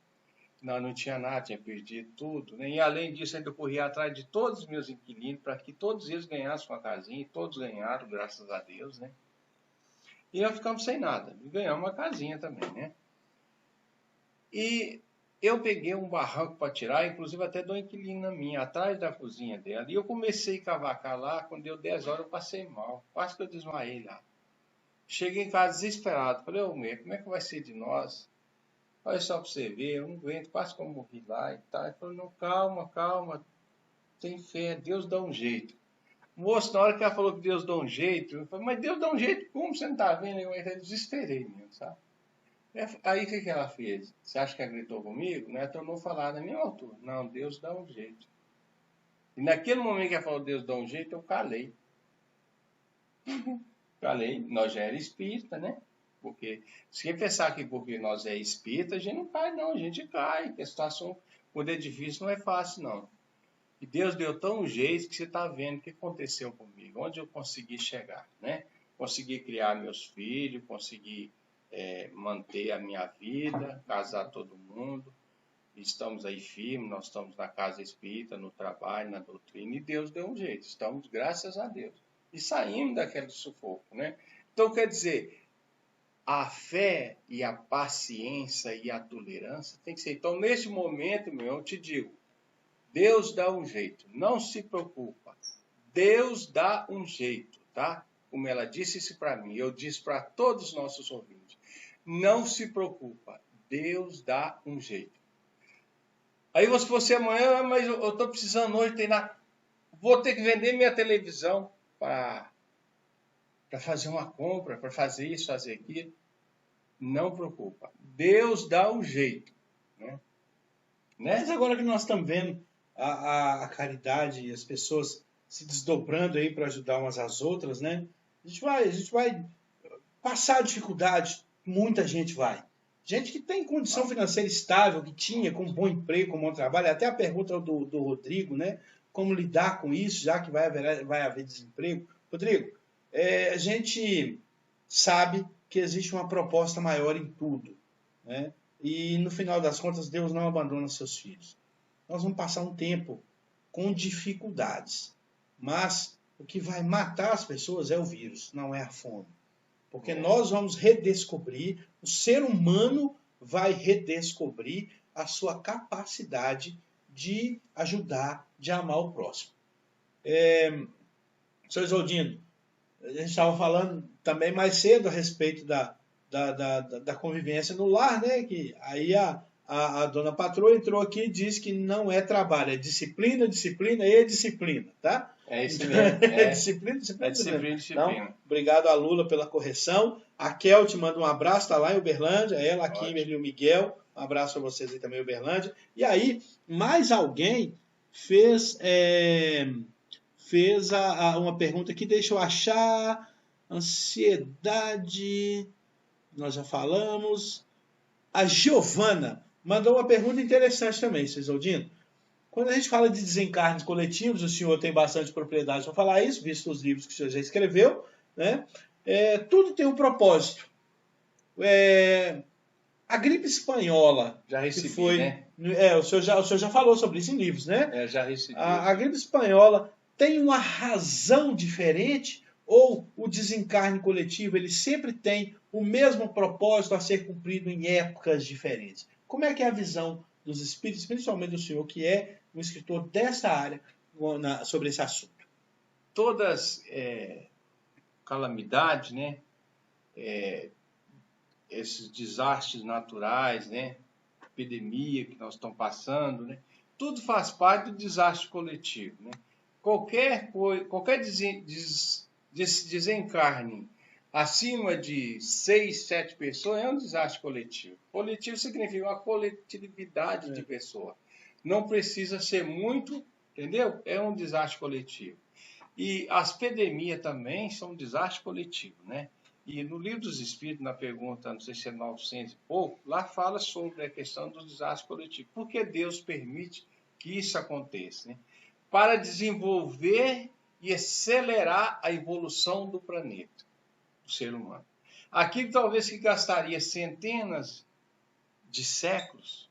Não tinha nada, tinha perdido tudo, né? E além disso, ainda corria atrás de todos os meus inquilinos para que todos eles ganhassem uma casinha, e todos ganharam, graças a Deus, né? E nós ficamos sem nada, e ganhamos uma casinha também, né? E eu peguei um barranco para tirar, inclusive até de uma inquilina minha, atrás da cozinha dela, e eu comecei a cavacar lá, quando deu 10 horas eu passei mal, quase que eu desmaiei lá. Cheguei em casa desesperado. Falei, mulher, como é que vai ser de nós? Olha só para você ver, eu não aguento, quase que eu morri lá e tal. Ele falou, não, calma, calma, tem fé, Deus dá um jeito. Moço, na hora que ela falou que Deus dá um jeito, eu falei, mas Deus dá um jeito, como você não está vendo? Eu desesperei mesmo, sabe? Aí o que ela fez? Você acha que ela gritou comigo? Não é tornou falar na minha altura. Não, Deus dá um jeito. E naquele momento que ela falou Deus dá um jeito, eu calei. Calei. Nós já era espírita, né? Porque se quem pensar que porque nós é espírita, a gente não cai, não. A gente cai. A situação, quando é difícil, não é fácil, não. E Deus deu tão jeito que você está vendo o que aconteceu comigo. Onde eu consegui chegar, né? Consegui criar meus filhos, consegui manter a minha vida, casar todo mundo. Estamos aí firmes, nós estamos na casa espírita, no trabalho, na doutrina, e Deus deu um jeito. Estamos, graças a Deus. E saímos daquele sufoco, né? Então, quer dizer, a fé e a paciência e a tolerância tem que ser. Então, nesse momento, eu te digo, Deus dá um jeito, não se preocupa. Deus dá um jeito, tá? Como ela disse isso para mim, eu disse para todos os nossos ouvintes. Não se preocupa, Deus dá um jeito. Aí você amanhã, mas eu estou precisando hoje treinar. Vou ter que vender minha televisão para fazer uma compra, para fazer isso, fazer aquilo. Não preocupa. Deus dá um jeito. Né? Mas agora que nós estamos vendo a caridade e as pessoas se desdobrando aí para ajudar umas às outras, né? A gente vai passar dificuldade, muita gente vai. Gente que tem condição financeira estável, que tinha, com um bom emprego, com um bom trabalho. Até a pergunta do Rodrigo, né? Como lidar com isso, já que vai haver desemprego. Rodrigo, a gente sabe que existe uma proposta maior em tudo, né? E no final das contas, Deus não abandona seus filhos. Nós vamos passar um tempo com dificuldades, mas o que vai matar as pessoas é o vírus, não é a fome. Porque nós vamos redescobrir, o ser humano vai redescobrir a sua capacidade de ajudar, de amar o próximo. Sr. Isoldino, a gente estava falando também mais cedo a respeito da convivência no lar, né? Que aí a dona patroa entrou aqui e disse que não é trabalho, é disciplina, disciplina e disciplina, tá? É isso mesmo. Disciplina. Disciplina. Obrigado a Lula pela correção. A Kel te manda um abraço, está lá em Uberlândia. Ela, a Kimberly e o Miguel. Um abraço para vocês aí também em Uberlândia. E aí, mais alguém fez uma pergunta aqui. Deixa eu achar. Ansiedade. Nós já falamos. A Giovana mandou uma pergunta interessante também, Isoldino. Quando a gente fala de desencarnes coletivos, o senhor tem bastante propriedade para falar isso, visto os livros que o senhor já escreveu, né? Tudo tem um propósito. A gripe espanhola, já recebi, que foi, né? O senhor já falou sobre isso em livros, né? Já recebi. A gripe espanhola tem uma razão diferente ou o desencarne coletivo ele sempre tem o mesmo propósito a ser cumprido em épocas diferentes? Como é que é a visão dos espíritos, principalmente do senhor, que é um escritor dessa área, sobre esse assunto? Todas calamidades, né? Esses desastres naturais, né? Epidemia que nós estamos passando, né? Tudo faz parte do desastre coletivo, né? Qualquer desencarne acima de 6, 7 pessoas é um desastre coletivo. Coletivo significa uma coletividade de pessoas. Não precisa ser muito, entendeu? É um desastre coletivo. E as epidemias também são um desastre coletivo, né? E no Livro dos Espíritos, na pergunta, não sei se é 900 e pouco, lá fala sobre a questão do desastre coletivo. Por que Deus permite que isso aconteça, né? Para desenvolver e acelerar a evolução do planeta, do ser humano. Aquilo talvez que gastaria centenas de séculos,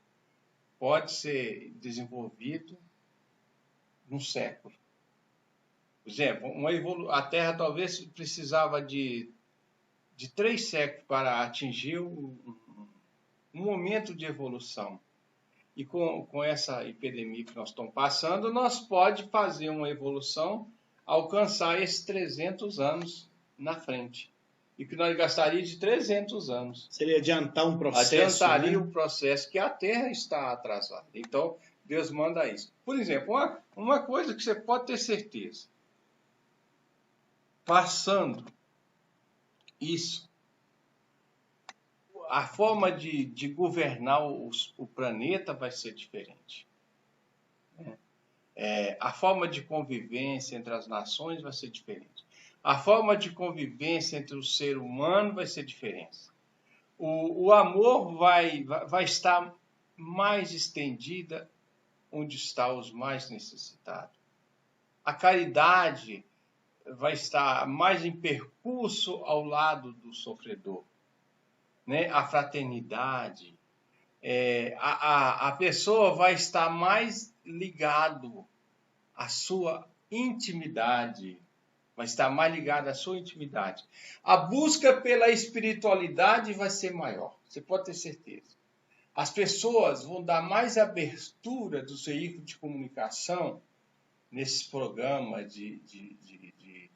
pode ser desenvolvido num século. Por exemplo, a Terra talvez precisava de 3 séculos para atingir um momento de evolução. E com essa epidemia que nós estamos passando, nós podemos fazer uma evolução, alcançar esses 300 anos na frente. e que nós gastaríamos de 300 anos. Seria adiantar um processo. Adiantaria o processo que a Terra está atrasada. Então, Deus manda isso. Por exemplo, uma coisa que você pode ter certeza. Passando isso, a forma de governar o planeta vai ser diferente. A forma de convivência entre as nações vai ser diferente. A forma de convivência entre o ser humano vai ser diferente. O amor vai estar mais estendida onde estão os mais necessitados. A caridade vai estar mais em percurso ao lado do sofredor. Né? A fraternidade. A pessoa vai estar mais ligado à sua intimidade. Vai estar mais ligado à sua intimidade. A busca pela espiritualidade vai ser maior. Você pode ter certeza. As pessoas vão dar mais abertura do veículo de comunicação nesses programas de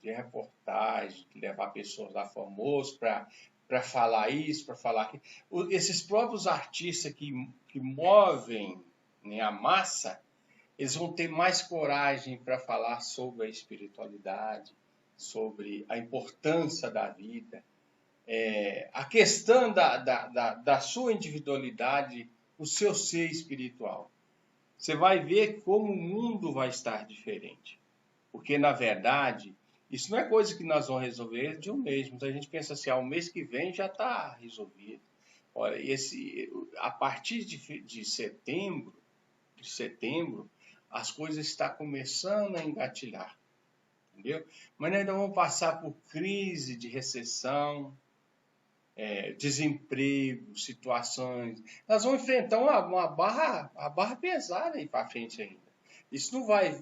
reportagem, de levar pessoas lá famosas para falar isso, para falar aquilo. Esses próprios artistas que movem, né, a massa, eles vão ter mais coragem para falar sobre a espiritualidade, sobre a importância da vida, a questão da sua individualidade, o seu ser espiritual. Você vai ver como o mundo vai estar diferente. Porque, na verdade, isso não é coisa que nós vamos resolver de um mês. Muita gente pensa assim, o mês que vem já está resolvido. Olha, a partir de setembro, as coisas estão começando a engatilhar. Entendeu? Mas nós ainda vamos passar por crise de recessão, desemprego, situações. Nós vamos enfrentar uma barra pesada aí para frente ainda. Isso não vai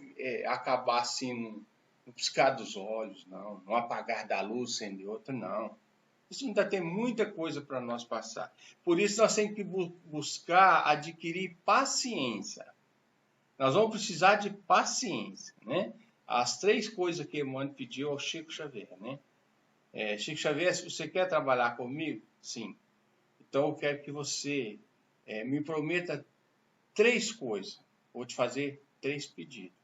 acabar assim no piscar dos olhos, não. No apagar da luz, sem de outra, não. Isso ainda tem muita coisa para nós passar. Por isso nós temos que buscar adquirir paciência. Nós vamos precisar de paciência, né? As 3 coisas que Emmanuel pediu ao Chico Xavier, né? Chico Xavier, se você quer trabalhar comigo, sim. Então eu quero que você me prometa 3 coisas. Vou te fazer 3 pedidos.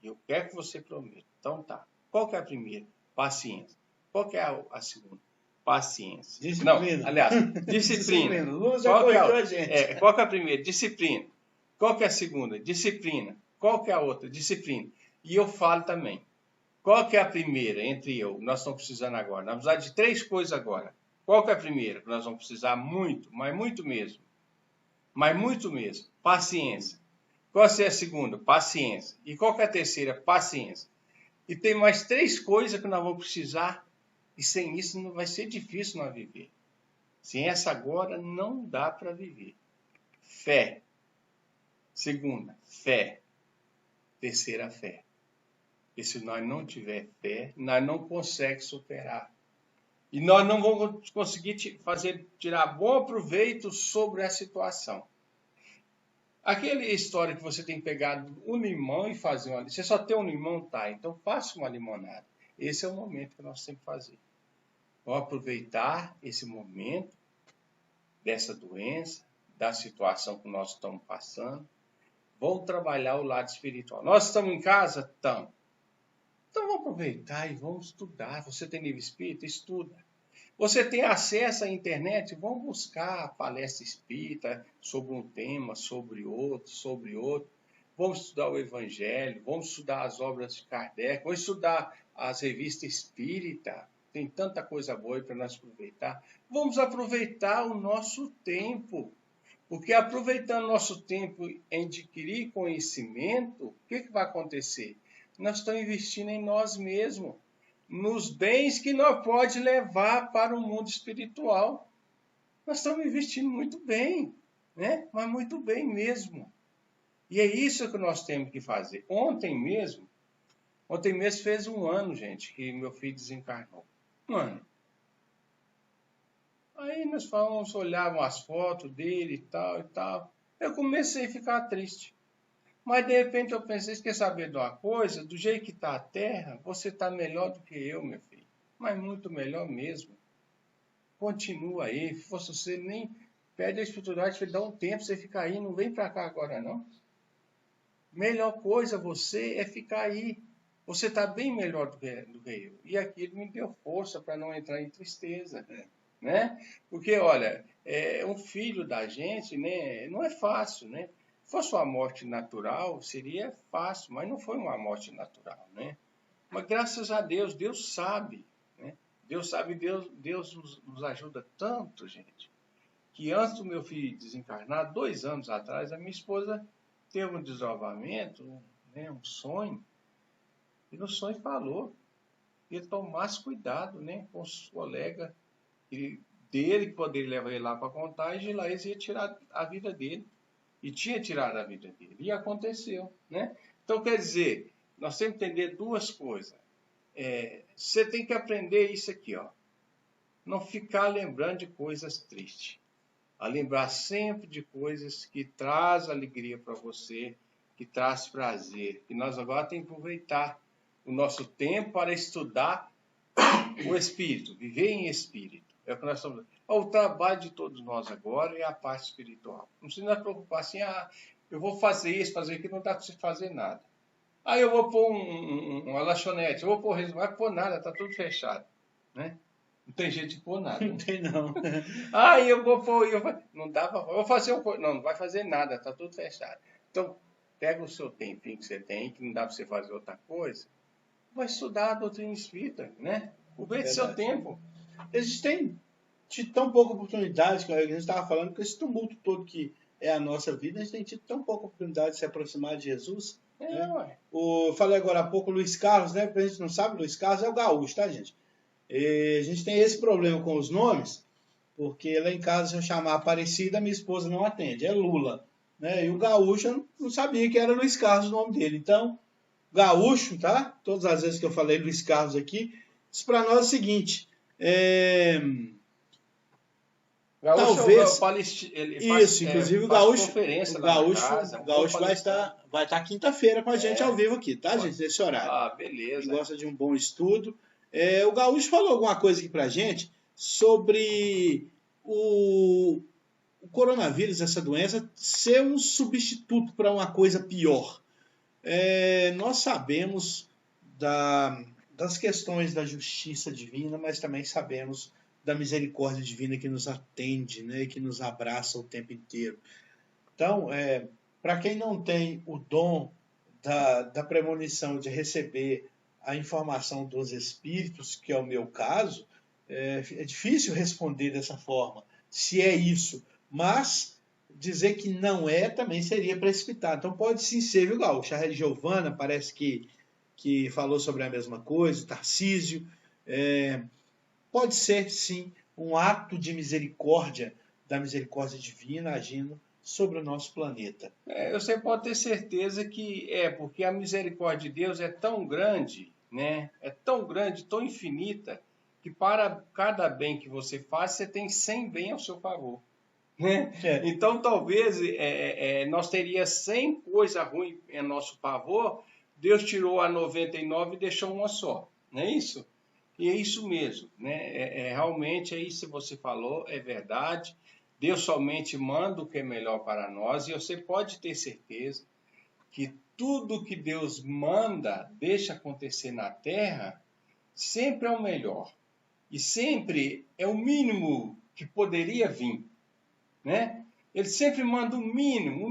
Eu quero que você prometa. Então tá. Qual que é a primeira? Paciência. Qual que é a segunda? Paciência. Disciplina. Não, aliás, disciplina. Qual que é a primeira? Disciplina. Qual que é a segunda? Disciplina. Qual que é a outra? Disciplina. E eu falo também. Qual que é a primeira entre nós estamos precisando agora? Nós vamos precisar de 3 coisas agora. Qual que é a primeira? Nós vamos precisar muito, mas muito mesmo. Mas muito mesmo. Paciência. Qual é a segunda? Paciência. E qual que é a terceira? Paciência. E tem mais 3 coisas que nós vamos precisar. E sem isso não vai ser difícil nós viver. Sem essa agora não dá para viver. Fé. Segunda, fé. Terceira, fé. E se nós não tiver fé, nós não conseguimos superar. E nós não vamos conseguir tirar bom proveito sobre a situação. Aquela história que você tem pegado um limão e fazer uma... Você só tem um limão, tá? Então faça uma limonada. Esse é o momento que nós temos que fazer. Vamos aproveitar esse momento dessa doença, da situação que nós estamos passando. Vamos trabalhar o lado espiritual. Nós estamos em casa? Estamos. Então vamos aproveitar e vamos estudar. Você tem livro espírita? Estuda. Você tem acesso à internet? Vamos buscar a palestra espírita sobre um tema, sobre outro. Vamos estudar o Evangelho, vamos estudar as obras de Kardec, vamos estudar as revistas espíritas. Tem tanta coisa boa para nós aproveitar. Vamos aproveitar o nosso tempo. Porque aproveitando o nosso tempo em adquirir conhecimento, o que vai acontecer? Nós estamos investindo em nós mesmos, nos bens que nós podemos levar para o mundo espiritual. Nós estamos investindo muito bem, né? Mas muito bem mesmo. E é isso que nós temos que fazer. Ontem mesmo fez 1 ano, gente, que meu filho desencarnou. 1 ano. Aí nós falamos, olhavam as fotos dele e tal. Eu comecei a ficar triste. Mas de repente eu pensei, quer saber de uma coisa? Do jeito que está a Terra, você está melhor do que eu, meu filho. Mas muito melhor mesmo. continua aí. Se você nem pede a espiritualidade, você dá um tempo, você fica aí, não vem para cá agora não. Melhor coisa você é ficar aí. Você está bem melhor do que eu. E aquilo me deu força para não entrar em tristeza, né? Porque, olha, um filho da gente, né, não é fácil, né? Se fosse uma morte natural, seria fácil, mas não foi uma morte natural, né? Mas graças a Deus, Deus sabe, né? Deus sabe, Deus nos ajuda tanto, gente, que antes do meu filho desencarnar, 2 anos atrás, a minha esposa teve um desovamento, né, um sonho, e no sonho falou que ele tomasse cuidado, né, com os colegas dele, que poderia levar ele lá para contar, e de lá eles iam tirar a vida dele. E tinha tirado a vida dele. E aconteceu, né? Então, quer dizer, nós temos que entender 2 coisas. Você tem que aprender isso aqui, ó. Não ficar lembrando de coisas tristes. A lembrar sempre de coisas que traz alegria para você, que traz prazer. E nós agora temos que aproveitar o nosso tempo para estudar o Espírito, viver em Espírito. É o que nós estamos... O trabalho de todos nós agora é a parte espiritual. Não precisa se preocupar assim, eu vou fazer isso, fazer aquilo, não dá para você fazer nada. Eu vou pôr uma lanchonete, eu vou pôr, não vai pôr nada, está tudo fechado, né? Não tem jeito de pôr nada. Não tem, não. Eu vou pôr, não dá para... Eu vou fazer não vai fazer nada, está tudo fechado. Então, pega o seu tempinho que você tem, que não dá para você fazer outra coisa, vai estudar a doutrina espírita, né? Aproveite seu tempo. Eles têm tido tão pouca oportunidade, que a gente estava falando, com esse tumulto todo que é a nossa vida, a gente tem tido tão pouca oportunidade de se aproximar de Jesus. Né? Falei agora há pouco o Luiz Carlos, né? Pra gente não sabe, Luiz Carlos é o gaúcho, tá, gente? E a gente tem esse problema com os nomes, porque lá em casa, se eu chamar Aparecida, minha esposa não atende, é Lula. Né? E o gaúcho, eu não sabia que era Luiz Carlos o nome dele. Então, gaúcho, tá? Todas as vezes que eu falei Luiz Carlos aqui, isso para nós é o seguinte... Gaúcho, talvez isso, inclusive o Gaúcho vai estar quinta-feira com a gente ao vivo aqui, tá, gente, nesse horário. Beleza. Quem gosta de um bom estudo. O Gaúcho falou alguma coisa aqui pra gente sobre o coronavírus, essa doença, ser um substituto para uma coisa pior. Nós sabemos das questões da justiça divina, mas também sabemos da misericórdia divina que nos atende, né, que nos abraça o tempo inteiro. Então, para quem não tem o dom da premonição de receber a informação dos Espíritos, que é o meu caso, é difícil responder dessa forma, se é isso. Mas dizer que não é também seria precipitado. Então pode sim ser, viu, Gaúcho? A Giovana parece que falou sobre a mesma coisa, o Tarcísio. Pode ser, sim, um ato de misericórdia, da misericórdia divina agindo sobre o nosso planeta. Você pode ter certeza que porque a misericórdia de Deus é tão grande, né? É tão grande, tão infinita, que para cada bem que você faz, você tem 100 bem ao seu favor. Né? Então, talvez nós teríamos 100 coisas ruins em nosso favor, Deus tirou a 99 e deixou uma só. Não é isso? E é isso mesmo, né? Realmente é isso que você falou, é verdade. Deus somente manda o que é melhor para nós, e você pode ter certeza que tudo que Deus manda, deixa acontecer na Terra, sempre é o melhor. E sempre é o mínimo que poderia vir, né? Ele sempre manda o mínimo,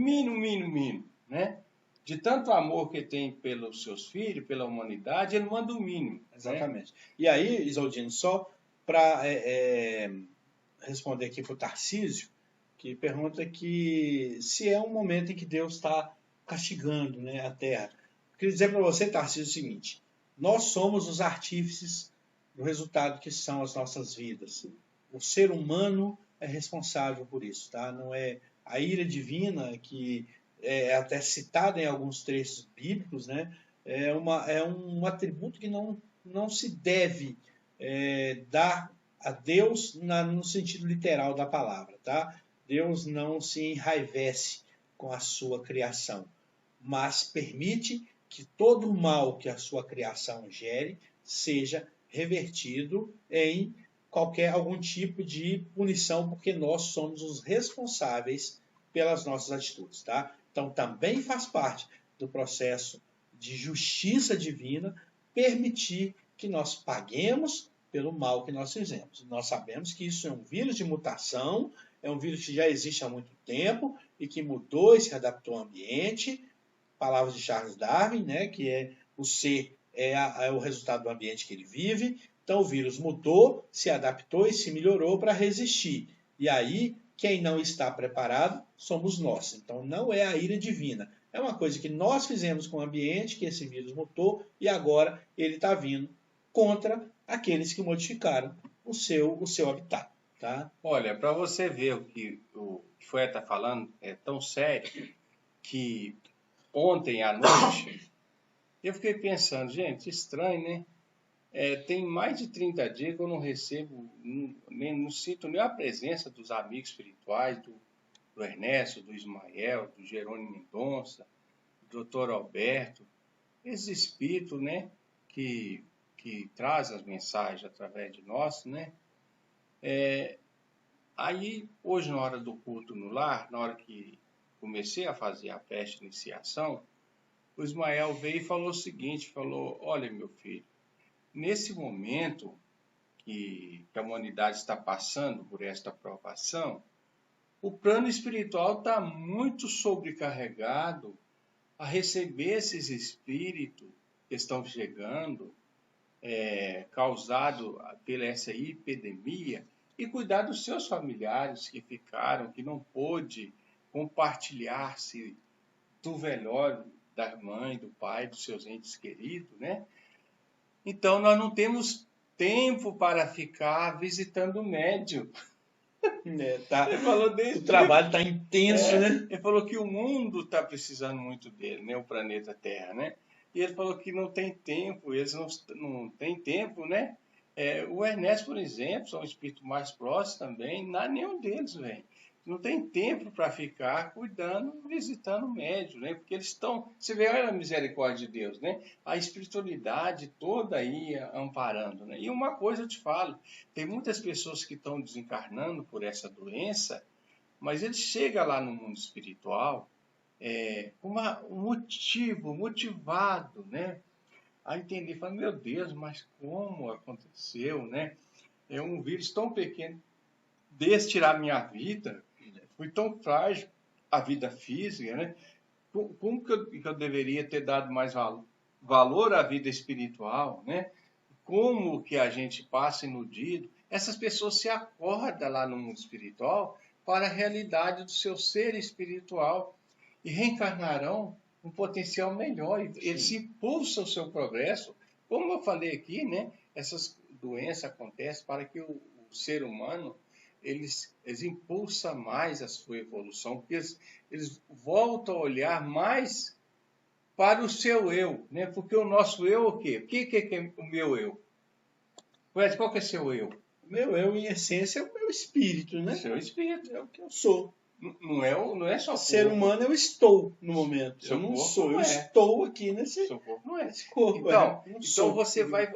né? De tanto amor que tem pelos seus filhos, pela humanidade, ele manda o mínimo. Exatamente. Né? E aí, Isaldino, só para responder aqui para o Tarcísio, que pergunta que se é um momento em que Deus está castigando, né, a Terra. Eu queria dizer para você, Tarcísio, o seguinte: nós somos os artífices do resultado que são as nossas vidas. O ser humano é responsável por isso, tá? Não é a ira divina, que é até citada em alguns trechos bíblicos, né? É um atributo que não se deve dar a Deus no sentido literal da palavra, tá? Deus não se enraivece com a sua criação, mas permite que todo o mal que a sua criação gere seja revertido em algum tipo de punição, porque nós somos os responsáveis pelas nossas atitudes, tá? Então também faz parte do processo de justiça divina permitir que nós paguemos pelo mal que nós fizemos. Nós sabemos que isso é um vírus de mutação, é um vírus que já existe há muito tempo e que mudou e se adaptou ao ambiente. Palavras de Charles Darwin, né, que é o ser é o resultado do ambiente que ele vive. Então o vírus mudou, se adaptou e se melhorou para resistir. E aí, quem não está preparado somos nós. Então não é a ira divina. É uma coisa que nós fizemos com o ambiente, que esse vírus mutou, e agora ele está vindo contra aqueles que modificaram o seu habitat. Tá? Olha, para você ver o que o Fué está falando é tão sério, que ontem à noite eu fiquei pensando, gente, estranho, né? Tem mais de 30 dias que eu não recebo, não sinto nem a presença dos amigos espirituais, do Ernesto, do Ismael, do Jerônimo Mendonça, do Dr. Alberto, esses espíritos, né, que trazem as mensagens através de nós, né? Aí, hoje, na hora do culto no lar, na hora que comecei a fazer a festa de iniciação, o Ismael veio e falou o seguinte, falou, olha, meu filho, nesse momento que a humanidade está passando por esta provação, o plano espiritual está muito sobrecarregado a receber esses espíritos que estão chegando, causado pela essa epidemia, e cuidar dos seus familiares que ficaram, que não pôde compartilhar-se do velório da mãe, do pai, dos seus entes queridos, né? Então, nós não temos tempo para ficar visitando o médium. Ele falou o trabalho está intenso, né? Ele falou que o mundo está precisando muito dele, né? O planeta Terra, né? E ele falou que não tem tempo, eles não têm tempo, né? O Ernesto, por exemplo, são um espírito mais próximo também, nenhum deles vem. Não tem tempo para ficar cuidando, visitando o médium, né? Porque eles estão... Você vê, olha a misericórdia de Deus, né? A espiritualidade toda aí amparando, né? E uma coisa eu te falo, tem muitas pessoas que estão desencarnando por essa doença, mas eles chegam lá no mundo espiritual com um motivado, né? A entender, fala, meu Deus, mas como aconteceu, né? É um vírus tão pequeno, desse tirar minha vida, foi tão frágil a vida física, né? Como que eu deveria ter dado mais valor à vida espiritual, né? Como que a gente passa iludido? Essas pessoas se acordam lá no mundo espiritual para a realidade do seu ser espiritual e reencarnarão um potencial melhor. Eles impulsam o seu progresso. Como eu falei aqui, né? Essas doenças acontecem para que o ser humano eles impulsam mais a sua evolução, porque eles voltam a olhar mais para o seu eu, né? Porque o nosso eu é o quê? O que é o meu eu? Qual que é seu eu? O meu eu, em essência, é o meu espírito, né? Seu espírito. É o que eu sou. Não é só ser corpo. humano eu estou no momento. Seu eu não corpo sou, não eu é. Estou aqui nesse Seu corpo não é. Esse corpo. Então você vai,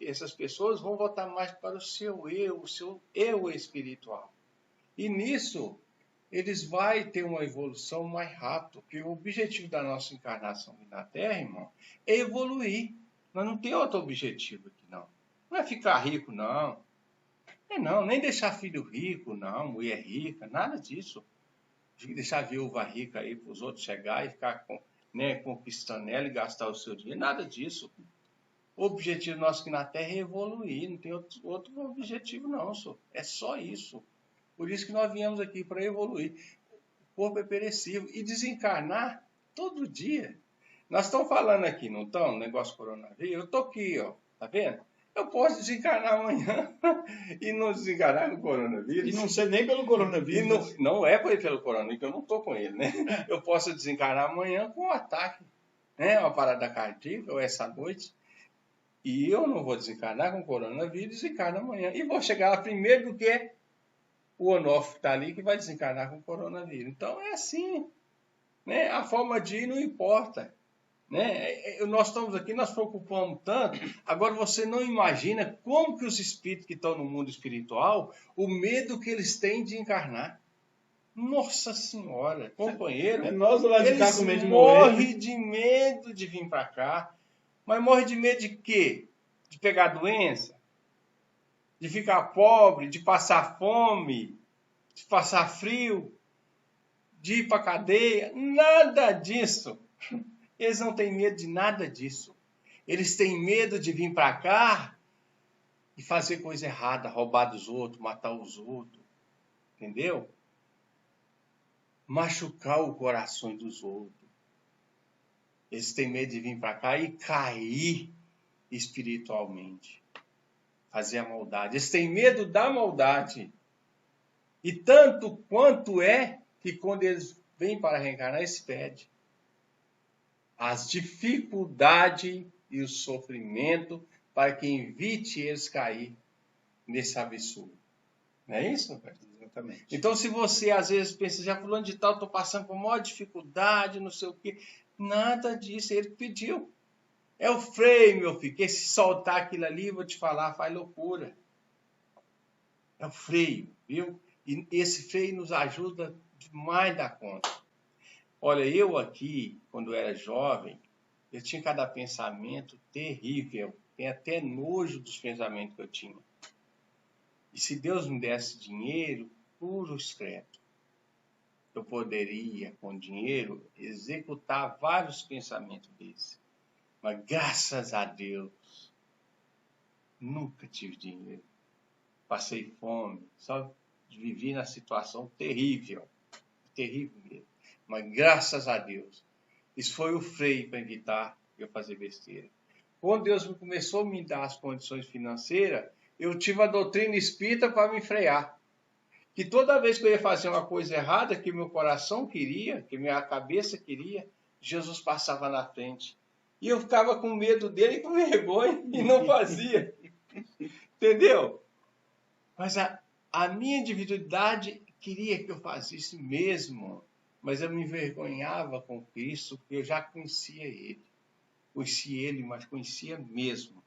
essas pessoas vão voltar mais para o seu eu espiritual. E nisso eles vão ter uma evolução mais rápida, porque o objetivo da nossa encarnação aqui na Terra, irmão, é evoluir. Nós não temos outro objetivo aqui, não. Não é ficar rico, não. Não, nem deixar filho rico, não, mulher rica, nada disso. Deixar a viúva rica aí para os outros chegar e ficar conquistando ela e gastar o seu dinheiro, nada disso. O objetivo nosso aqui na Terra é evoluir, não tem outro objetivo não, senhor. É só isso. Por isso que nós viemos aqui, para evoluir. O corpo é perecível e desencarnar todo dia. Nós estamos falando aqui, não estamos? Negócio coronavírus. Eu estou aqui, ó, tá vendo? Eu posso desencarnar amanhã e não desencarnar com o coronavírus. E não ser nem pelo coronavírus. E não é pelo coronavírus, eu não estou com ele, né? Eu posso desencarnar amanhã com um ataque, né? Uma parada cardíaca, ou essa noite. E eu não vou desencarnar com o coronavírus, desencarno amanhã. E vou chegar lá primeiro do que o Onofre que está ali, que vai desencarnar com o coronavírus. Então é assim, né? A forma de ir não importa. né? Nós estamos aqui, nós preocupamos tanto. Agora você não imagina como que os espíritos que estão no mundo espiritual, o medo que eles têm de encarnar. Nossa Senhora, companheiro, nós lá de cá com medo de morrem de medo de vir para cá. Mas morre de medo de quê? De pegar doença? De ficar pobre? De passar fome? De passar frio? De ir para cadeia? Nada disso. Eles não têm medo de nada disso. Eles têm medo de vir para cá e fazer coisa errada, roubar dos outros, matar os outros. Entendeu? Machucar o coração dos outros. Eles têm medo de vir para cá e cair espiritualmente. Fazer a maldade. Eles têm medo da maldade. E tanto quanto é que quando eles vêm para reencarnar, eles pedem. As dificuldades e o sofrimento para que evite eles cair nesse absurdo. Não é isso? Exatamente. Então, se você às vezes pensa, já fulano de tal, estou passando por maior dificuldade, não sei o quê. Nada disso, ele pediu. É o freio, meu filho, que se soltar aquilo ali, vou te falar, faz loucura. É o freio, viu? E esse freio nos ajuda demais da conta. Olha, eu aqui, quando eu era jovem, eu tinha cada pensamento terrível. Tem até nojo dos pensamentos que eu tinha. E se Deus me desse dinheiro, puro excreto, eu poderia, com dinheiro, executar vários pensamentos desses. Mas, graças a Deus, nunca tive dinheiro. Passei fome, só vivi na situação terrível. Terrível mesmo. Mas, graças a Deus, isso foi o freio para evitar eu fazer besteira. Quando Deus começou a me dar as condições financeiras, eu tive a doutrina espírita para me frear. Que toda vez que eu ia fazer uma coisa errada, que meu coração queria, que minha cabeça queria, Jesus passava na frente. E eu ficava com medo dele e com vergonha e não fazia. Entendeu? Mas a minha individualidade queria que eu fazesse mesmo. Mas eu me envergonhava com Cristo, porque eu já conhecia Ele. Conhecia Ele, mas conhecia mesmo.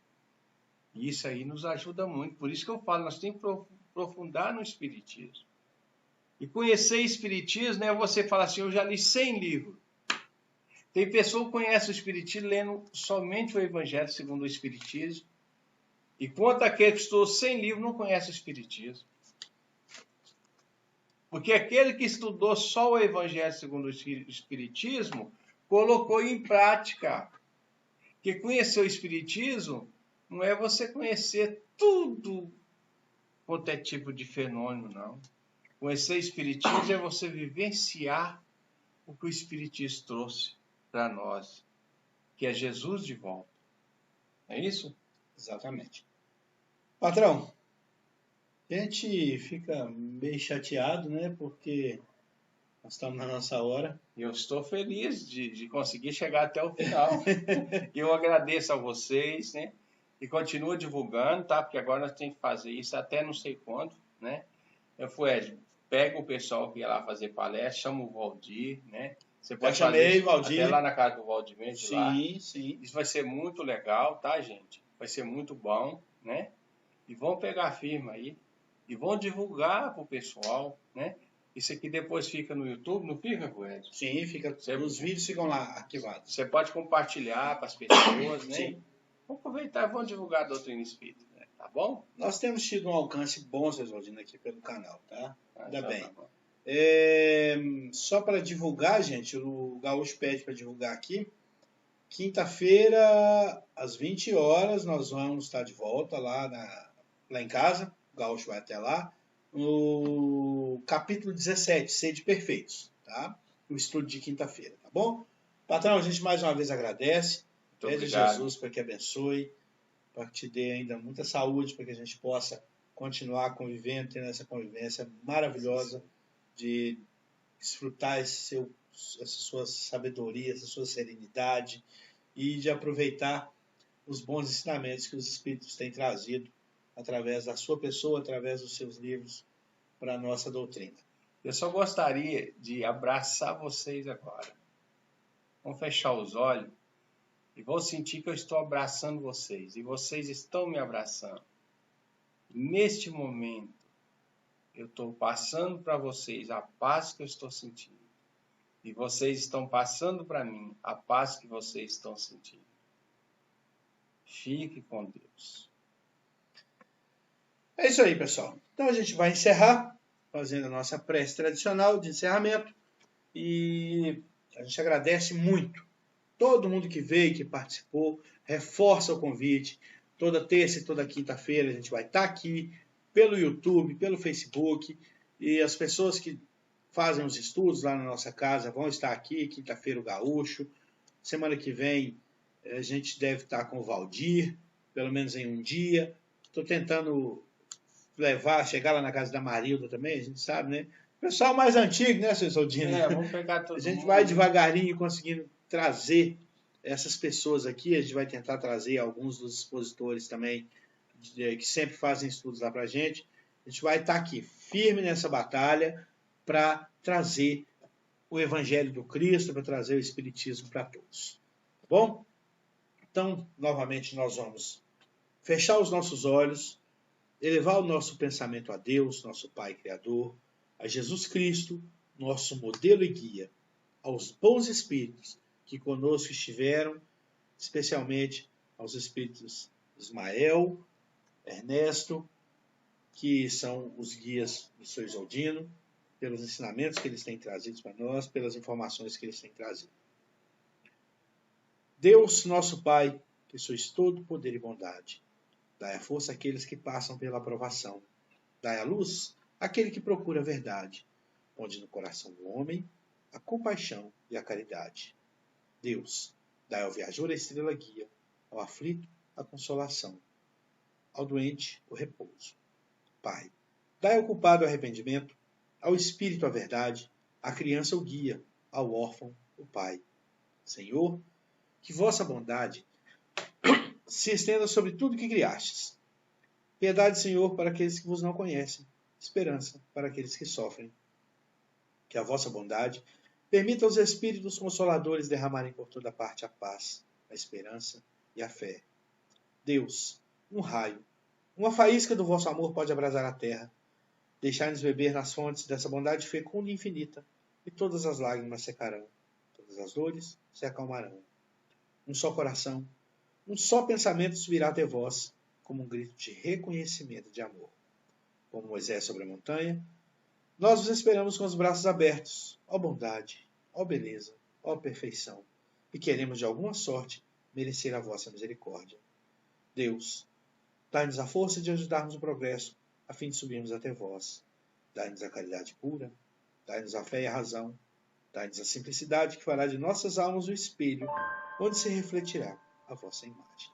E isso aí nos ajuda muito. Por isso que eu falo, nós temos que aprofundar no Espiritismo. E conhecer Espiritismo, né? Você fala assim, eu já li 100 livros. Tem pessoa que conhece o Espiritismo lendo somente o Evangelho segundo o Espiritismo. Enquanto aquele que estudou 100 livros não conhece o Espiritismo. Porque aquele que estudou só o Evangelho segundo o Espiritismo colocou em prática. Porque conhecer o Espiritismo não é você conhecer tudo quanto é tipo de fenômeno, não. Conhecer o Espiritismo é você vivenciar o que o Espiritismo trouxe para nós, que é Jesus de volta. É isso? Exatamente. Patrão, a gente fica meio chateado, né? Porque nós estamos na nossa hora. Eu estou feliz de conseguir chegar até o final. Eu agradeço a vocês, né? E continua divulgando, tá? Porque agora nós temos que fazer isso até não sei quando, né? Pega o pessoal que ia lá fazer palestra, chama o Valdir, né? Você pode fazer isso Valdir. Até lá na casa do Valdir mesmo. Sim, lá. Sim. Isso vai ser muito legal, tá, gente? Vai ser muito bom, né? E vão pegar firma aí. E vão divulgar pro pessoal, né? Isso aqui depois fica no YouTube, não fica, Coelho? Sim, fica. Os vídeos ficam lá arquivados. Você pode compartilhar para as pessoas, né? Sim. Vamos aproveitar e vamos divulgar a doutrina espírita, né? Tá bom? Nós temos tido um alcance bom, Oswaldino, aqui pelo canal, tá? Ainda bem. Tá bom. Só para divulgar, gente, o Gaúcho pede para divulgar aqui. Quinta-feira, às 20 horas, nós vamos estar de volta lá em casa. O Gaúcho vai até lá. No capítulo 17, Sede Perfeitos, tá? O estudo de quinta-feira, tá bom? Patrão, a gente mais uma vez agradece. Pede a Jesus para que abençoe, para que te dê ainda muita saúde, para que a gente possa continuar convivendo, tendo essa convivência maravilhosa de desfrutar essa sua sabedoria, essa sua serenidade e de aproveitar os bons ensinamentos que os Espíritos têm trazido através da sua pessoa, através dos seus livros, para a nossa doutrina. Eu só gostaria de abraçar vocês agora. Vamos fechar os olhos E vou sentir que eu estou abraçando vocês. E vocês estão me abraçando. Neste momento, eu estou passando para vocês a paz que eu estou sentindo. E vocês estão passando para mim a paz que vocês estão sentindo. Fique com Deus. É isso aí, pessoal. Então a gente vai encerrar fazendo a nossa prece tradicional de encerramento. E a gente agradece muito todo mundo que veio, que participou, reforça o convite. Toda terça e toda quinta-feira a gente vai estar aqui pelo YouTube, pelo Facebook, e as pessoas que fazem os estudos lá na nossa casa vão estar aqui, quinta-feira o Gaúcho. Semana que vem a gente deve estar com o Valdir, pelo menos em um dia. Estou tentando chegar lá na casa da Marilda também, a gente sabe, né? Pessoal mais antigo, né, seu Soldino? Vamos pegar todo mundo. A gente vai devagarinho conseguindo trazer essas pessoas aqui. A gente vai tentar trazer alguns dos expositores também, que sempre fazem estudos lá pra gente. A gente vai estar aqui firme nessa batalha para trazer o Evangelho do Cristo, para trazer o Espiritismo para todos. Tá bom? Então, novamente, nós vamos fechar os nossos olhos, elevar o nosso pensamento a Deus, nosso Pai Criador, a Jesus Cristo, nosso modelo e guia, aos bons espíritos que conosco estiveram, especialmente aos espíritos Ismael, Ernesto, que são os guias do Sr. Isoldino, pelos ensinamentos que eles têm trazido para nós, pelas informações que eles têm trazido. Deus, nosso Pai, que sois todo poder e bondade, dai a força àqueles que passam pela aprovação, dai a luz àquele que procura a verdade, onde no coração do homem a compaixão e a caridade. Deus, dai ao viajor a estrela guia, ao aflito a consolação, ao doente o repouso. Pai, dai ao culpado o arrependimento, ao espírito a verdade, à criança o guia, ao órfão o pai. Senhor, que vossa bondade se estenda sobre tudo que criastes. Piedade, Senhor, para aqueles que vos não conhecem, esperança para aqueles que sofrem. Que a vossa bondade permita aos Espíritos Consoladores derramarem por toda parte a paz, a esperança e a fé. Deus, um raio, uma faísca do vosso amor pode abrasar a terra. Deixai-nos beber nas fontes dessa bondade fecunda e infinita, e todas as lágrimas secarão, todas as dores se acalmarão. Um só coração, um só pensamento subirá até vós, como um grito de reconhecimento e de amor. Como Moisés sobre a montanha, nós vos esperamos com os braços abertos, ó bondade, ó beleza, ó perfeição, e queremos de alguma sorte merecer a vossa misericórdia. Deus, dai-nos a força de ajudarmos o progresso, a fim de subirmos até vós. Dai-nos a caridade pura, dai-nos a fé e a razão, dai-nos a simplicidade que fará de nossas almas o espelho, onde se refletirá a vossa imagem.